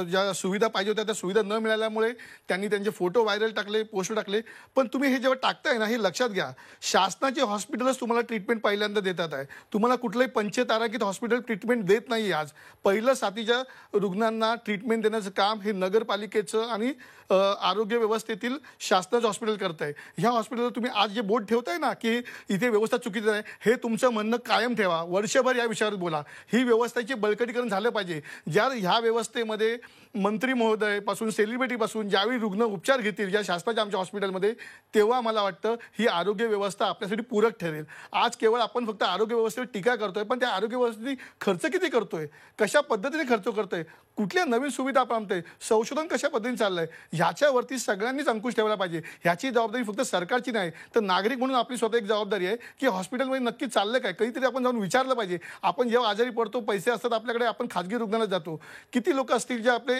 ज्या सुविधा पाहिजे होत्या त्या सुविधा न मिळाल्यामुळे त्यांनी त्यांचे फोटो व्हायरल टाकले, पोस्ट टाकले. पण तुम्ही हे जेव्हा टाकताय ना, हे लक्षात घ्या, शासनाचे हॉस्पिटलच तुम्हाला ट्रीटमेंट पहिल्यांदा देतात आहे. तुम्हाला कुठलंही पंचतारांकित हॉस्पिटल ट्रीटमेंट देत नाही. आज पहिलं साथीच्या रुग्णांना ट्रीटमेंट देण्याचं काम हे नगरपालिकेचं आणि आरोग्य व्यवस्थेतील शासनाचं हॉस्पिटल करत आहे. ह्या हॉस्पिटलला तुम्ही आज जे बोर्ड ठेवताय ना की इथे व्यवस्था चुकीची आहे, हे तुमचं म्हणणं कायम ठेवा, वर्षभर या विषयावर बोला. ही व्यवस्थेचे बळकटीकरण झालं पाहिजे. ह्या व्यवस्थेमध्ये मंत्री महोदय पासून सेलिब्रिटीपासून ज्यावेळी रुग्ण उपचार घेतील या शासनाच्या आमच्या हॉस्पिटलमध्ये, तेव्हा मला वाटतं ही आरोग्य व्यवस्था आपल्यासाठी पूरक ठरेल. आज केवळ आपण फक्त आरोग्य व्यवस्थेवर टीका करतोय, पण त्या आरोग्य व्यवस्थेने खर्च किती करतोय, कशा पद्धतीने खर्च करतोय, कुठल्या नवीन सुविधा आपण आणतोय, संशोधन कशा पद्धतीने चाललंय, ह्याच्यावरती सगळ्यांनीच अंकुश ठेवला पाहिजे. ह्याची जबाबदारी फक्त सरकारची नाही, तर नागरिक म्हणून आपली स्वतः एक जबाबदारी आहे की हॉस्पिटलमध्ये नक्की चाललं काय, कधीतरी आपण जाऊन विचारलं पाहिजे. आपण जेव्हा आजारी पडतो, पैसे असतात आपल्याकडे, आपण खाजगी रुग्णालयात जातो. किती लोक असतील जे आपले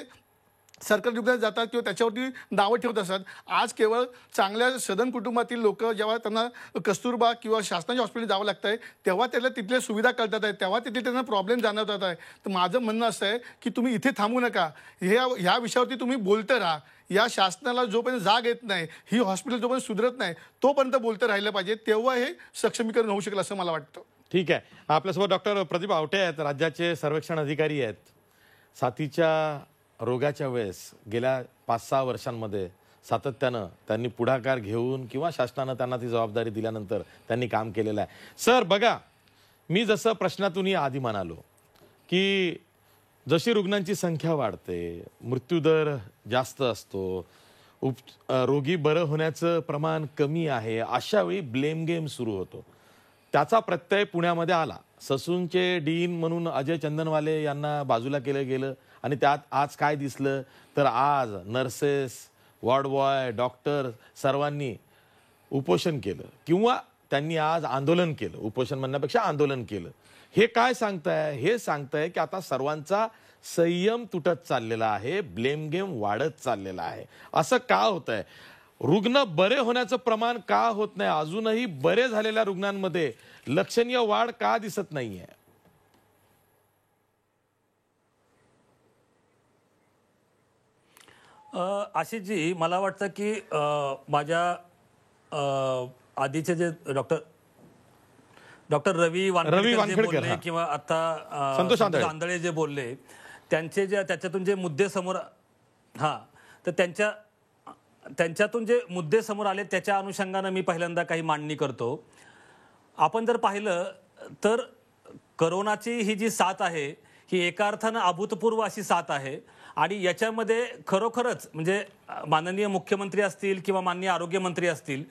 सरकारी रुग्णालयात जातात किंवा त्याच्यावरती नावं ठेवत असतात. आज केवळ चांगल्या सदन कुटुंबातील लोक जेव्हा त्यांना कस्तुरबा किंवा शासनाच्या हॉस्पिटल जावं लागतं आहे, तेव्हा त्याला तिथल्या सुविधा कळतात आहेत, तेव्हा तिथे त्यांना प्रॉब्लेम जाणवतात आहे. तर माझं म्हणणं असं आहे की तुम्ही इथे थांबू नका, ह्या विषयावरती तुम्ही बोलतं राहा. या शासनाला जोपर्यंत जाग येत नाही, ही हॉस्पिटल जोपर्यंत सुधरत नाही, तोपर्यंत बोलतं राहिलं पाहिजे. तेव्हा हे सक्षमीकरण होऊ शकेल असं मला वाटतं. ठीक आहे. आपल्यासोबत डॉक्टर प्रदीप आवटे आहेत, राज्याचे सर्वेक्षण अधिकारी आहेत. साथीच्या रोगाच्या वेळेस गेल्या 5-6 वर्षांमध्ये सातत्यानं त्यांनी पुढाकार घेऊन किंवा शासनानं त्यांना ती जबाबदारी दिल्यानंतर त्यांनी काम केलेलं आहे. सर बघा, मी जसं प्रश्नातूनही आधी म्हणालो की जशी रुग्णांची संख्या वाढते, मृत्यूदर जास्त असतो, रोगी बरं होण्याचं प्रमाण कमी आहे, अशा वेळी ब्लेम गेम सुरू होतो. त्याचा प्रत्यय पुण्यामध्ये आला. ससूनचे डीन म्हणून अजय चंदनवाले यांना बाजूला केलं गेलं आणि त्यात आज काय दिसलं तर आज नर्सेस, वॉर्ड बॉय, डॉक्टर सर्वांनी उपोषण केलं किंवा त्यांनी आज आंदोलन केलं, उपोषण म्हणण्यापेक्षा आंदोलन केलं. हे काय सांगताय? हे सांगताय की आता सर्वांचा संयम तुटत चाललेला आहे, ब्लेम गेम वाढत चाललेला आहे. असं का होतंय? रुग्ण बरे होण्याचं प्रमाण का होत नाही? अजूनही बरे झालेल्या रुग्णांमध्ये लक्षणीय वाढ का दिसत नाहीये? आशिषजी, मला वाटतं की माझ्या आधीचे जे डॉक्टर रवी वानखेडकर जे बोलले हा. किंवा आता संतोष आंधळे. आंधळे जे बोलले, त्याच्यातून जे मुद्दे समोर तर त्यांच्यातून जे मुद्दे समोर आले त्याच्या अनुषंगानं मी पहिल्यांदा काही मांडणी करतो. आपण जर पाहिलं तर करोनाची ही जी साथ आहे ही एका अर्थानं अभूतपूर्व अशी साथ आहे आणि याच्यामध्ये खरोखरच म्हणजे माननीय मुख्यमंत्री असतील किंवा माननीय आरोग्यमंत्री असतील,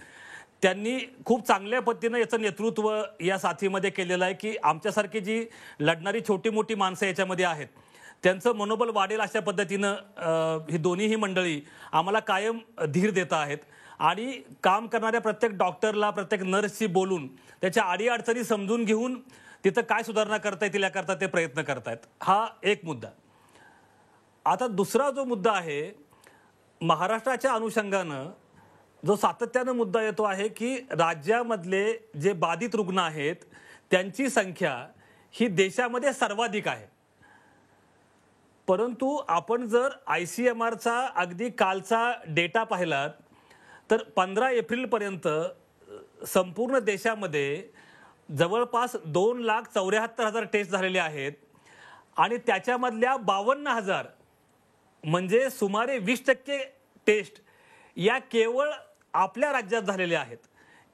त्यांनी खूप चांगल्या पद्धतीनं याचं नेतृत्व या साथीमध्ये केलेलं आहे की आमच्यासारखी जी लढणारी छोटी मोठी माणसं याच्यामध्ये आहेत त्यांचं मनोबल वाढेल अशा पद्धतीनं ही दोन्हीही मंडळी आम्हाला कायम धीर देत आहेत आणि काम करणाऱ्या प्रत्येक डॉक्टरला, प्रत्येक नर्सशी बोलून त्याच्या अडीअडचणी समजून घेऊन तिथं काय सुधारणा करता येतील याकरता ते प्रयत्न करतायत. हा एक मुद्दा. आता दुसरा जो मुद्दा आहे, महाराष्ट्राच्या अनुषंगानं जो सातत्यानं मुद्दा येतो आहे की राज्यामधले जे बाधित रुग्ण आहेत त्यांची संख्या ही देशामध्ये सर्वाधिक आहे. परंतु आपण जर ICMRचा अगदी कालचा डेटा पाहिलात तर 15 एप्रिलपर्यंत संपूर्ण देशामध्ये जवळपास 2,74,000 टेस्ट झालेले आहेत आणि त्याच्यामधल्या 52,000 म्हणजे सुमारे 20% टेस्ट या केवळ आपल्या राज्यात झालेल्या आहेत.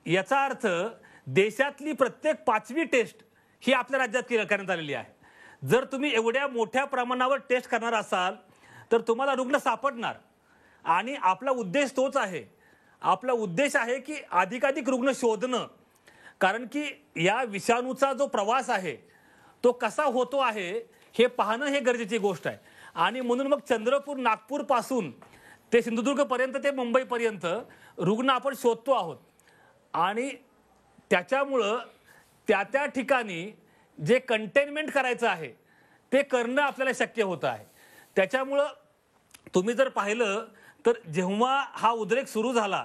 याचा अर्थ देशातली प्रत्येक 5वी टेस्ट ही आपल्या राज्यात करण्यात आलेली आहे. जर तुम्ही एवढ्या मोठ्या प्रमाणावर टेस्ट करणार असाल तर तुम्हाला रुग्ण सापडणार आणि आपला उद्देश तोच आहे. आपला उद्देश आहे की अधिकाधिक रुग्ण शोधणं, कारण की या विषाणूचा जो प्रवास आहे तो कसा होतो आहे हे पाहणं हे गरजेची गोष्ट आहे. आणि म्हणून मग चंद्रपूर, नागपूर पासून ते सिंधुदुर्गपर्यंत ते मुंबईपर्यंत रुग्ण आपण शोधतो आहोत आणि त्याच्यामुळं त्या ठिकाणी जे कंटेनमेंट करायचं आहे ते करणं आपल्याला शक्य होतं आहे. त्याच्यामुळं तुम्ही जर पाहिलं तर जेव्हा हा उद्रेक सुरू झाला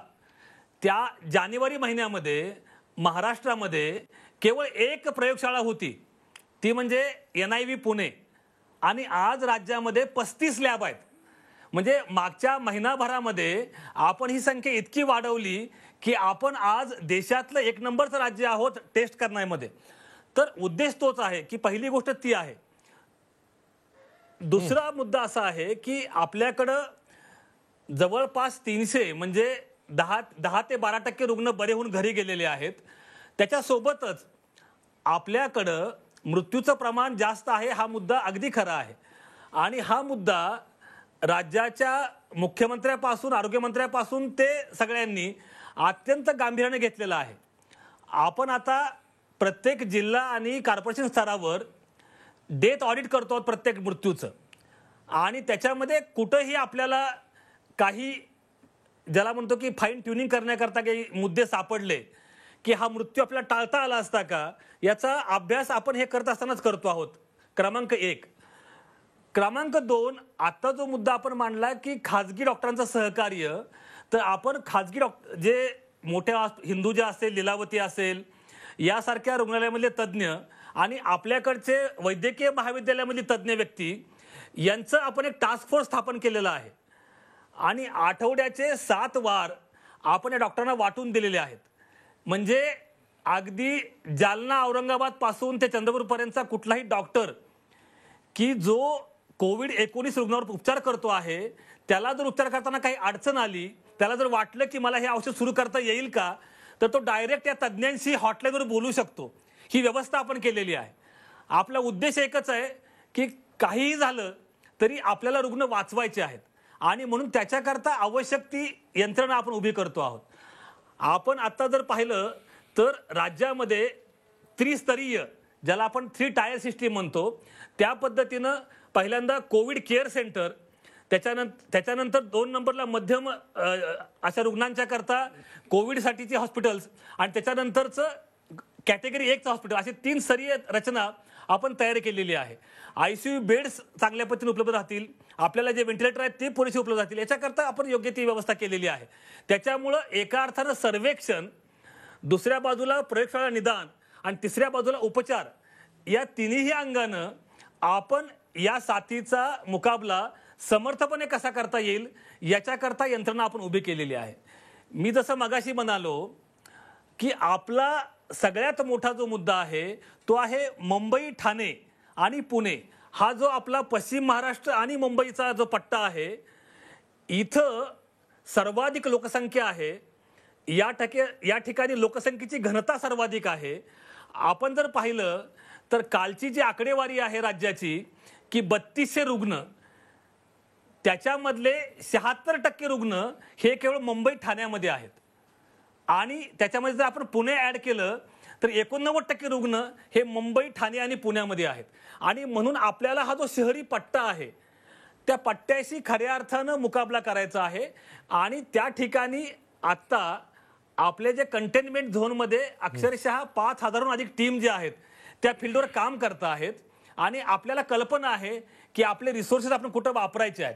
त्या जानेवारी महिन्यामध्ये महाराष्ट्रामध्ये केवळ एक प्रयोगशाळा होती, ती म्हणजे NIV पुणे. आणि आज राज्यामध्ये 35 लॅब आहेत. म्हणजे मागच्या महिनाभरामध्ये आपण ही संख्या इतकी वाढवली की आपण आज देशातलं 1 नंबरचं राज्य आहोत टेस्ट करण्यामध्ये. तर उद्देश तोच आहे की पहिली गोष्ट ती आहे. दुसरा मुद्दा असा आहे की आपल्याकडं जवळपास 300 म्हणजे 10 ते 12% रुग्ण बरे होऊन घरी गेलेले आहेत. त्याच्यासोबतच आपल्याकडं मृत्यूचं प्रमाण जास्त आहे. हा मुद्दा अगदी खरा आहे आणि हा मुद्दा राज्याच्या मुख्यमंत्र्यापासून, आरोग्यमंत्र्यापासून ते सगळ्यांनी अत्यंत गांभीर्याने घेतलेला आहे. आपण आता प्रत्येक जिल्हा आणि कॉर्पोरेशन स्तरावर डेथ ऑडिट करतो आहोत प्रत्येक मृत्यूचं आणि त्याच्यामध्ये कुठंही आपल्याला काही ज्याला म्हणतो की फाईन ट्युनिंग करण्याकरता काही मुद्दे सापडले की हा मृत्यू आपल्याला टाळता आला असता का, याचा अभ्यास आपण हे करत असतानाच करतो आहोत. क्रमांक 1. क्रमांक 2, आता जो मुद्दा आपण मांडला की खाजगी डॉक्टरांचं सहकार्य, तर आपण खाजगी जे मोठ्या हिंदुजा असेल, लीलावती असेल यासारख्या रुग्णालयामधले तज्ज्ञ आणि आपल्याकडचे वैद्यकीय महाविद्यालयामधली तज्ज्ञ व्यक्ती यांचं आपण एक टास्क फोर्स स्थापन केलेला आहे आणि आठवड्याचे 7 वार आपण या डॉक्टरांना वाटून दिलेले आहेत. म्हणजे अगदी जालना, औरंगाबाद पासून ते चंद्रपूरपर्यंतचा कुठलाही डॉक्टर की जो COVID-19 रुग्णावर उपचार करतो आहे, त्याला जर उपचार करताना काही अडचण आली, त्याला जर वाटलं की मला हे औषध सुरू करता येईल का, तर तो डायरेक्ट या तज्ज्ञांशी हॉटलाईनवर बोलू शकतो. ही व्यवस्था आपण केलेली आहे. आपला उद्देश एकच आहे की काहीही झालं तरी आपल्याला रुग्ण वाचवायचे आहेत आणि म्हणून त्याच्याकरता आवश्यक ती यंत्रणा आपण उभी करतो आहोत. आपण आता जर पाहिलं तर राज्यामध्ये त्रिस्तरीय, ज्याला आपण 3 टायर सिस्टीम म्हणतो, त्या पद्धतीनं पहिल्यांदा कोविड केअर सेंटर, त्याच्यानंतर 2 नंबरला मध्यम अशा रुग्णांच्या करता कोविडसाठीचे हॉस्पिटल्स आणि त्याच्यानंतरचं कॅटेगरी 1चं हॉस्पिटल, अशी 3 स्तरीय रचना आपण तयार केलेली आहे. ICU बेड्स चांगल्या पद्धतीने उपलब्ध राहतील, आपल्याला जे व्हेंटिलेटर आहेत ते पुरेसे उपलब्ध राहतील, याच्याकरता आपण योग्य ती व्यवस्था केलेली आहे. त्याच्यामुळं एका अर्थानं सर्वेक्षण, दुसऱ्या बाजूला प्रयोगशाळा निदान आणि तिसऱ्या बाजूला उपचार, या तिन्ही अंगानं आपण या साथीचा मुकाबला समर्थपणे कसा करता येईल याच्याकरता यंत्रणा आपण उभी केलेली आहे. मी जसं मगाशी म्हणालो की आपला सगळ्यात मोठा जो मुद्दा आहे तो आहे मुंबई, ठाणे आणि पुणे, हा जो आपला पश्चिम महाराष्ट्र आणि मुंबईचा जो पट्टा आहे, इथं सर्वाधिक लोकसंख्या आहे. या ठिकाणी लोकसंख्येची घनता सर्वाधिक आहे. आपण जर पाहिलं तर कालची जी आकडेवारी आहे राज्याची की 3200 रुग्ण, त्याच्यामधले 76% रुग्ण हे केवळ मुंबई, ठाण्यामध्ये आहेत. आणि त्याच्यामध्ये जर आपण पुणे ॲड केलं तर 89% रुग्ण हे मुंबई, ठाणे आणि पुण्यामध्ये आहेत. आणि म्हणून आपल्याला हा जो शहरी पट्टा आहे त्या पट्ट्याशी खऱ्या अर्थानं मुकाबला करायचा आहे. आणि त्या ठिकाणी आत्ता आपले जे कंटेनमेंट झोनमध्ये अक्षरशः 5000हून अधिक टीम जे आहेत त्या फील्डवर काम करत आहेत. आणि आपल्याला कल्पना आहे की आपले रिसोर्सेस आपण कुठं वापरायचे आहेत.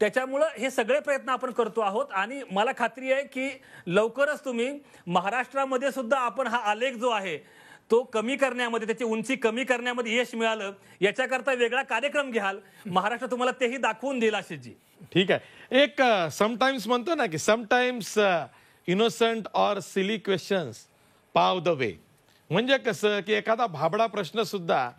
त्याच्यामुळं हे सगळे प्रयत्न आपण करतो आहोत. आणि मला खात्री आहे की लवकरच तुम्ही महाराष्ट्रामध्ये सुद्धा आपण हा आलेख जो आहे तो कमी करण्यामध्ये, त्याची उंची कमी करण्यामध्ये यश मिळालं याच्याकरता वेगळा कार्यक्रम घ्याल. महाराष्ट्र तुम्हाला तेही दाखवून देईल आशिषजी. ठीक आहे. एक समटाइम्स म्हणतो ना की sometimes innocent or silly questions पाव द वे. म्हणजे कसं की एखादा भाबडा प्रश्न सुद्धा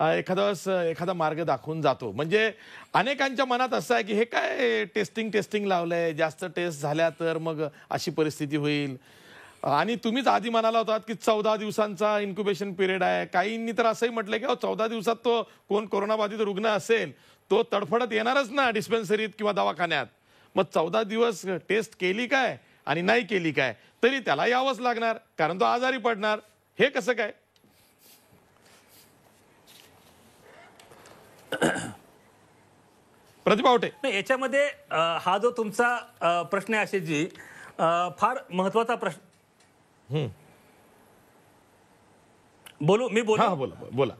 एखादा मार्ग दाखवून जातो. म्हणजे अनेकांच्या मनात असं आहे की हे काय टेस्टिंग लावलंय, जास्त टेस्ट झाल्या तर मग अशी परिस्थिती होईल. आणि तुम्हीच आधी म्हणाला होतात की 14 दिवसांचा इन्क्युबेशन पिरियड आहे. काहींनी तर असंही म्हटलंय की 14 दिवसात तो कोण कोरोनाबाधित रुग्ण असेल तो तडफडत येणारच ना डिस्पेन्सरीत किंवा दवाखान्यात. मग 14 दिवस टेस्ट केली काय आणि नाही केली काय तरी त्याला यावंच लागणार, कारण तो आजारी पडणार. हे कसं काय? प्रतिभा आवटे, याच्यामध्ये हा जो तुमचा प्रश्न आहे आशिषजी, फार महत्वाचा प्रश्न. मी बोलू? हा, बोला.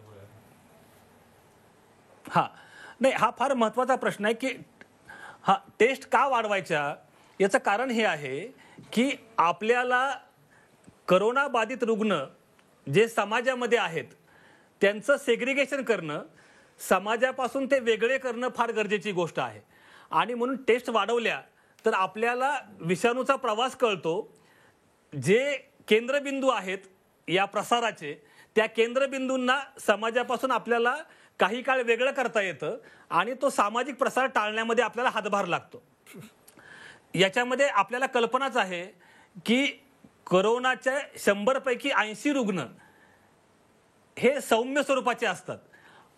हा, नाही, हा फार महत्वाचा प्रश्न आहे की टेस्ट का वाढवायच्या. याचं कारण हे आहे की आपल्याला करोना बाधित रुग्ण जे समाजामध्ये आहेत त्यांचं सेग्रिगेशन करणं, समाजापासून ते वेगळे करणं फार गरजेची गोष्ट आहे. आणि म्हणून टेस्ट वाढवल्या तर आपल्याला विषाणूचा प्रवास कळतो. जे केंद्रबिंदू आहेत या प्रसाराचे, त्या केंद्रबिंदूंना समाजापासून आपल्याला काही काळ वेगळं करता येतं आणि तो सामाजिक प्रसार टाळण्यामध्ये आपल्याला हातभार लागतो. याच्यामध्ये आपल्याला कल्पनाच आहे की कोरोनाच्या 100 पैकी 80 रुग्ण हे सौम्य स्वरूपाचे असतात.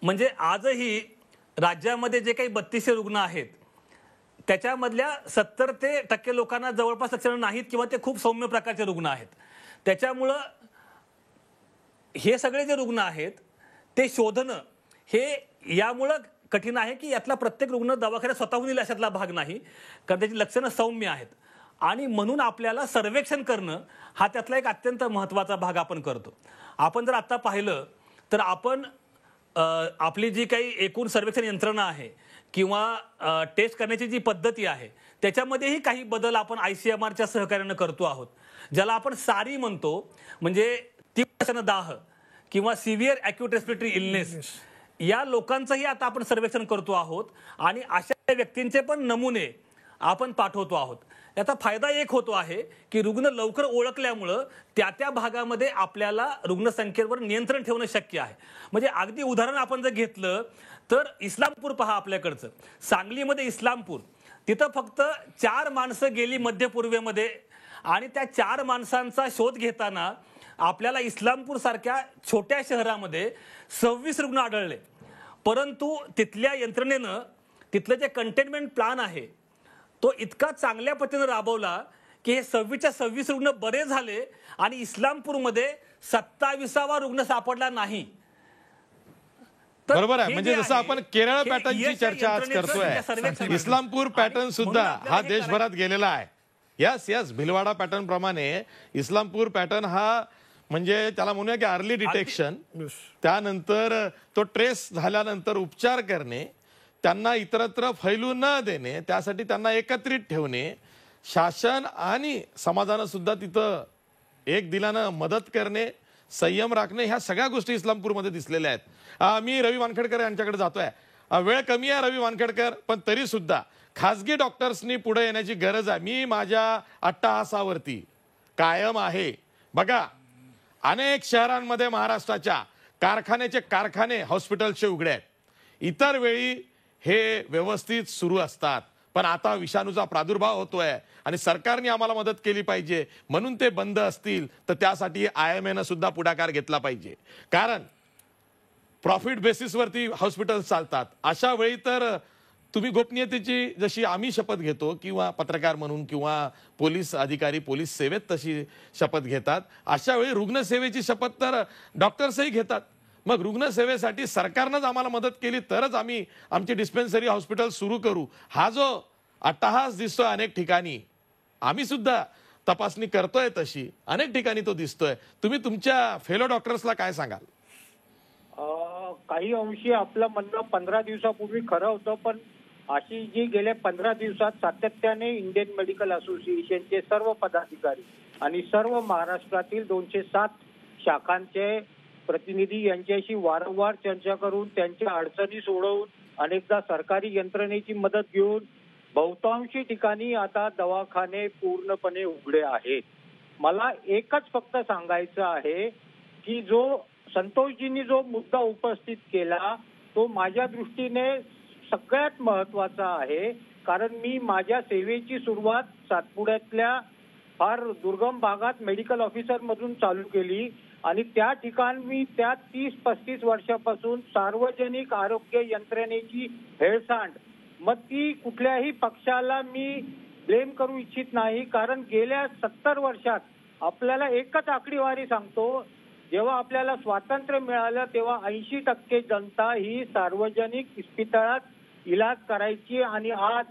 म्हणजे आजही राज्यामध्ये जे काही 3200 रुग्ण आहेत त्याच्यामधल्या 70% लोकांना जवळपास लक्षणं नाहीत किंवा ते खूप सौम्य प्रकारचे रुग्ण आहेत. त्याच्यामुळं हे सगळे जे रुग्ण आहेत ते शोधणं हे यामुळं कठीण आहे की यातला प्रत्येक रुग्ण दवाखान्यात स्वतःहून येईल अशातला भाग नाही, कारण त्याची लक्षणं सौम्य आहेत. आणि म्हणून आपल्याला सर्वेक्षण करणं हा त्यातला एक अत्यंत महत्त्वाचा भाग आपण करतो. आपण जर आता पाहिलं तर आपण आपली जी काही एकूण सर्वेक्षण यंत्रणा आहे किंवा टेस्ट करण्याची जी पद्धती आहे त्याच्यामध्येही काही बदल आपण ICMRच्या सहकार्यानं करतो आहोत, ज्याला आपण सारी म्हणतो. म्हणजे तीव्र दाह किंवा सिव्हिअर ॲक्यूट रेस्पिरेटरी इलनेस या लोकांचंही आता आपण सर्वेक्षण करतो आहोत आणि अशा व्यक्तींचे पण नमुने आपण पाठवतो आहोत. याचा फायदा एक होतो आहे की रुग्ण लवकर ओळखल्यामुळं त्या भागामध्ये आपल्याला रुग्णसंख्येवर नियंत्रण ठेवणं शक्य आहे. म्हणजे अगदी उदाहरण आपण जर घेतलं तर इस्लामपूर पहा, आपल्याकडचं सांगलीमध्ये इस्लामपूर, तिथं फक्त 4 माणसं गेली मध्य पूर्वेमध्ये आणि त्या 4 माणसांचा शोध घेताना आपल्याला इस्लामपूर सारख्या छोट्या शहरामध्ये 26 रुग्ण आढळले. परंतु तिथल्या यंत्रणेनं तिथलं जे कंटेनमेंट प्लान आहे तो इतका चांगल्या पद्धतीनं राबवला की हे 26च्या 26 रुग्ण बरे झाले आणि इस्लामपूरमध्ये 27वा रुग्ण सापडला नाही. तर बरोबर आहे. हे म्हणजे जे जसं आहे, आपण केरळ हे पॅटर्नची यश या चर्चा आज यंत्रणेचं या सर्वेक्षणात करतोय, इस्लामपूर पॅटर्न आणि सुद्धा म्हणून आपल्याला हा हे देशभरात गेलेला आहे. यस भिलवाडा पॅटर्न प्रमाणे इस्लामपूर पॅटर्न हा म्हणजे त्याला म्हणूया की अर्ली डिटेक्शन, त्यानंतर तो ट्रेस झाल्यानंतर उपचार करणे, त्यांना इतरत्र फैलू न देणे, त्यासाठी त्यांना एकत्रित ठेवणे, शासन आणि समाजानं सुद्धा तिथं एक दिलानं मदत करणे, संयम राखणे, ह्या सगळ्या गोष्टी इस्लामपूरमध्ये दिसलेल्या आहेत. मी रवी वानखेडकर यांच्याकडे जातोय. वेळ कमी आहे रवी वानखेडकर, पण तरी सुद्धा खासगी डॉक्टर्सनी पुढे येण्याची गरज आहे. मी माझ्या अट्टाहासावरती कायम आहे. बघा, अनेक शहरांमध्ये महाराष्ट्राच्या कारखाने हॉस्पिटलचे उघडे आहेत. इतर वेळी हे व्यवस्थित सुरू असतात, पण आता विषाणूचा प्रादुर्भाव होतोय आणि सरकारने आम्हाला मदत केली पाहिजे म्हणून ते बंद असतील, तर त्यासाठी IMA सुद्धा पुढाकार घेतला पाहिजे. कारण प्रॉफिट बेसिसवरती हॉस्पिटल चालतात. अशा वेळी तर तुम्ही गोपनीयतेची जशी आम्ही शपथ घेतो किंवा पत्रकार म्हणून किंवा पोलीस अधिकारी पोलीस सेवेत तशी शपथ घेतात, अशा वेळी रुग्णसेवेची शपथ तर डॉक्टर्सही घेतात. मग रुग्णसेवेसाठी सरकारनंच आम्हाला मदत केली तरच आम्ही आमची डिस्पेन्सरी हॉस्पिटल सुरू करू. हा जो अट्टहास दिसतोय अनेक ठिकाणी, आम्ही सुद्धा तपासणी करतोय तशी अनेक ठिकाणी तो दिसतोय. तुम्ही तुमच्या फेलो डॉक्टर्सला काय सांगाल? काही अंशी आपलं म्हणणं 15 दिवसापूर्वी खरं होतं, पण अशी जी गेल्या 15 दिवसात सातत्याने इंडियन मेडिकल असोसिएशनचे सर्व पदाधिकारी आणि सर्व महाराष्ट्रातील 207 शाखांचे प्रतिनिधी यांच्याशी वारंवार चर्चा करून त्यांच्या अडचणी सोडवून अनेकदा सरकारी यंत्रणेची मदत घेऊन बहुतांशी ठिकाणी आता दवाखाने पूर्णपणे उघडे आहेत. मला एकच फक्त सांगायचं आहे की जो संतोषजींनी जो मुद्दा उपस्थित केला तो माझ्या दृष्टीने सगळ्यात महत्वाचा आहे. कारण मी माझ्या सेवेची सुरुवात सातपुड्यातल्या फार दुर्गम भागात मेडिकल ऑफिसर मधून चालू केली आणि त्या ठिकाणी मी त्या 30-35 वर्षापासून सार्वजनिक आरोग्य यंत्रणेची हेळसांड, मग ती कुठल्याही पक्षाला मी ब्लेम करू इच्छित नाही. कारण गेल्या 70 वर्षात आपल्याला एकच आकडेवारी सांगतो, जेव्हा आपल्याला स्वातंत्र्य मिळालं तेव्हा 80% जनता ही सार्वजनिक इस्पितळात इलाज करायची आणि आज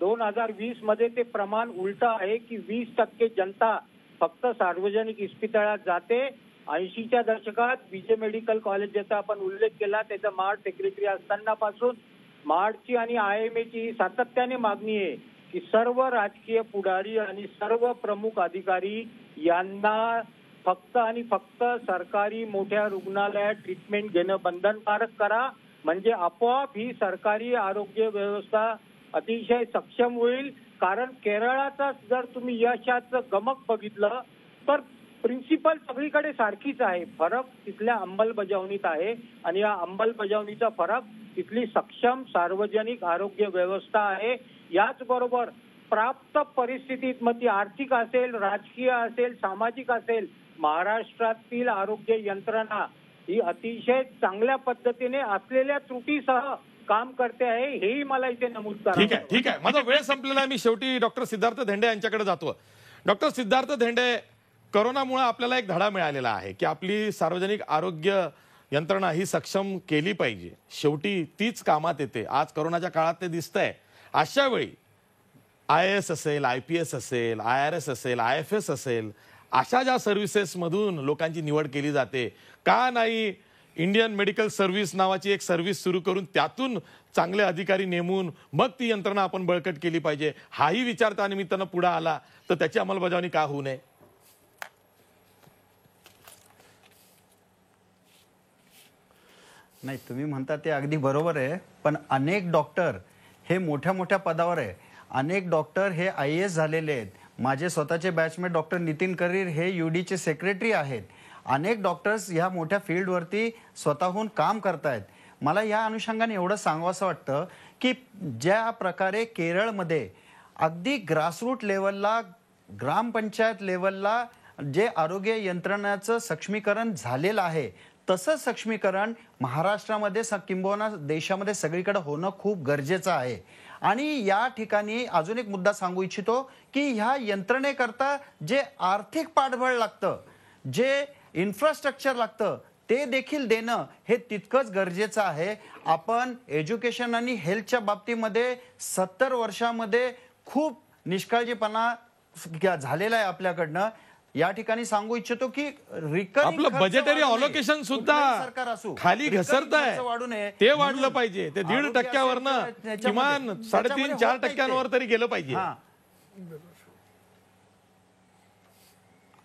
2020 मध्ये ते प्रमाण उलट आहे की 20% जनता फक्त सार्वजनिक इस्पितळात जाते. 80च्या दशकात विजय मेडिकल कॉलेज ज्याचा आपण उल्लेख केला त्याचा मार्ड सेक्रेटरी असतानापासून मार्डची आणि IMA ची सातत्याने मागणी आहे की सर्व राजकीय पुढारी आणि सर्व प्रमुख अधिकारी यांना फक्त आणि फक्त सरकारी मोठ्या रुग्णालयात ट्रीटमेंट घेणं बंधनकारक करा, म्हणजे आपोआप ही सरकारी आरोग्य व्यवस्था अतिशय सक्षम होईल. कारण केरळाचा जर तुम्ही यशाचं गमक बघितलं तर प्रिन्सिपल सगळीकडे सारखीच आहे, फरक तिथल्या अंमलबजावणीत आहे आणि या अंमलबजावणीचा फरक तिथली सक्षम सार्वजनिक आरोग्य व्यवस्था आहे. याचबरोबर प्राप्त परिस्थितीत मग ती आर्थिक असेल, राजकीय असेल, सामाजिक असेल, महाराष्ट्रातील आरोग्य यंत्रणा ही अतिशय चांगल्या पद्धतीने असलेल्या त्रुटीसह काम करते आहे, हेही मला इथे नमूद करायचं आहे. ठीक आहे. माझा वेळ संपलेला आहे. मी शेवटी डॉक्टर सिद्धार्थ धेंडे यांच्याकडे जातो. डॉक्टर सिद्धार्थ धेंडे, कोरोनामुळे आपल्याला एक धडा मिळालेला आहे की आपली सार्वजनिक आरोग्य यंत्रणा ही सक्षम केली पाहिजे. शेवटी तीच कामात येते. आज कोरोनाच्या काळात ते दिसतंय. अशा वेळी IAS असेल, IPS असेल, IRS असेल, IFS असेल, अशा ज्या सर्व्हिसेस मधून लोकांची निवड केली जाते, का नाही इंडियन मेडिकल सर्व्हिस नावाची एक सर्व्हिस सुरू करून त्यातून चांगले अधिकारी नेमून मग ती यंत्रणा आपण बळकट केली पाहिजे. हाही विचार त्या निमित्तानं पुढे आला तर त्याची अंमलबजावणी का होऊ नये? नाही, तुम्ही म्हणता ते अगदी बरोबर आहे, पण अनेक डॉक्टर हे मोठ्या मोठ्या पदावर आहे. अनेक डॉक्टर हे IAS झालेले आहेत. माझे स्वतःचे बॅचमेट डॉक्टर नितीन करीर हे UDचे सेक्रेटरी आहेत. अनेक डॉक्टर्स ह्या मोठ्या फील्डवरती स्वतःहून काम करतायत. मला या अनुषंगाने एवढं सांगावंसं वाटतं की ज्या प्रकारे केरळमध्ये अगदी ग्रासरूट लेवलला, ग्रामपंचायत लेवलला जे आरोग्य यंत्रणाचं सक्षमीकरण झालेलं आहे, तसं सक्षमीकरण महाराष्ट्रामध्ये किंबहुना देशामध्ये सगळीकडे होणं खूप गरजेचं आहे. आणि या ठिकाणी अजून एक मुद्दा सांगू इच्छितो की ह्या यंत्रणेकरता जे आर्थिक पाठबळ लागतं, जे इन्फ्रास्ट्रक्चर लागतं, ते देखील देणं हे तितकंच गरजेचं आहे. आपण एज्युकेशन आणि हेल्थच्या बाबतीमध्ये 70 वर्षामध्ये खूप निष्काळजीपणा झालेला आहे आपल्याकडनं. या ठिकाणी सांगू इच्छितो की आपलं बजेटरी ऑलोकेशन सुद्धा खाली घसरत आहे, ते वाढलं पाहिजे. ते 1.5%वरनं किमान 3.5-4% तरी गेलं पाहिजे.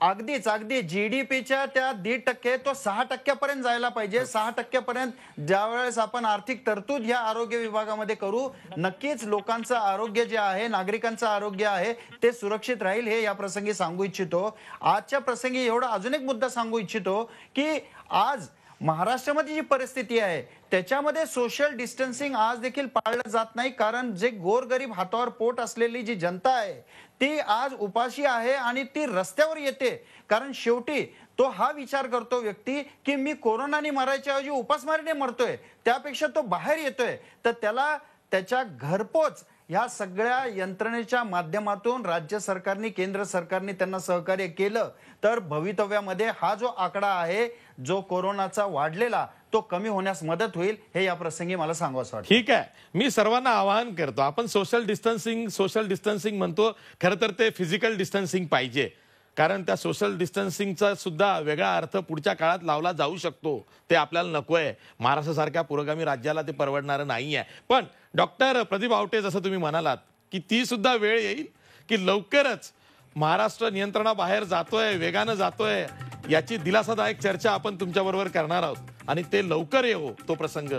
अगदीच जीडीपीच्या त्या 1.5% तो 6% पर्यंत जायला पाहिजे. 6% पर्यंत ज्यावेळेस आपण आर्थिक तरतूद या आरोग्य विभागामध्ये करू, नक्कीच लोकांचं आरोग्य जे आहे, नागरिकांचं आरोग्य आहे, ते सुरक्षित राहील. हे या प्रसंगी सांगू इच्छितो. आजच्या प्रसंगी एवढा अजून एक मुद्दा सांगू इच्छितो की आज महाराष्ट्रामध्ये जी परिस्थिती आहे त्याच्यामध्ये सोशल डिस्टन्सिंग आज देखील पाळलं जात नाही. कारण जे गोरगरीब हातावर पोट असलेली जी जनता आहे ती आज उपाशी आहे आणि ती रस्त्यावर येते. कारण शेवटी तो हा विचार करतो व्यक्ती की मी कोरोनाने मरायच्या ऐवजी उपासमारीने मरतोय, त्यापेक्षा तो बाहेर येतोय. तर त्याला त्याच्या घरपोच ह्या सगळ्या यंत्रणेच्या माध्यमातून राज्य सरकारने, केंद्र सरकारने त्यांना सहकार्य केलं तर भवितव्यामध्ये हा जो आकडा आहे जो कोरोनाचा वाढलेला तो कमी होण्यास मदत होईल. हे या प्रसंगी मला सांगावंसं वाटतं. ठीक आहे, मी सर्वांना आवाहन करतो, आपण सोशल डिस्टन्सिंग म्हणतो, खरं तर ते फिजिकल डिस्टन्सिंग पाहिजे. कारण त्या सोशल डिस्टन्सिंगचा सुद्धा वेगळा अर्थ पुढच्या काळात लावला जाऊ शकतो. ते आपल्याला नकोय. महाराष्ट्रासारख्या पुरोगामी राज्याला ते परवडणारं नाही आहे. पण डॉक्टर प्रदीप आवटे, जसं तुम्ही म्हणालात की ती सुद्धा वेळ येईल की लवकरच महाराष्ट्र नियंत्रणाबाहेर जातोय, वेगानं जातोय, याची दिलासादायक चर्चा आपण तुमच्याबरोबर करणार आहोत आणि ते लवकर येवो तो प्रसंग,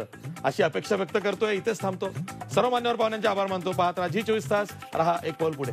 अशी अपेक्षा व्यक्त करतोय. इथेच थांबतो. सर्व मान्यवर पाहुण्यांचे आभार मानतो. पाहत राहा G24 तास. रहा एक पाऊल पुढे.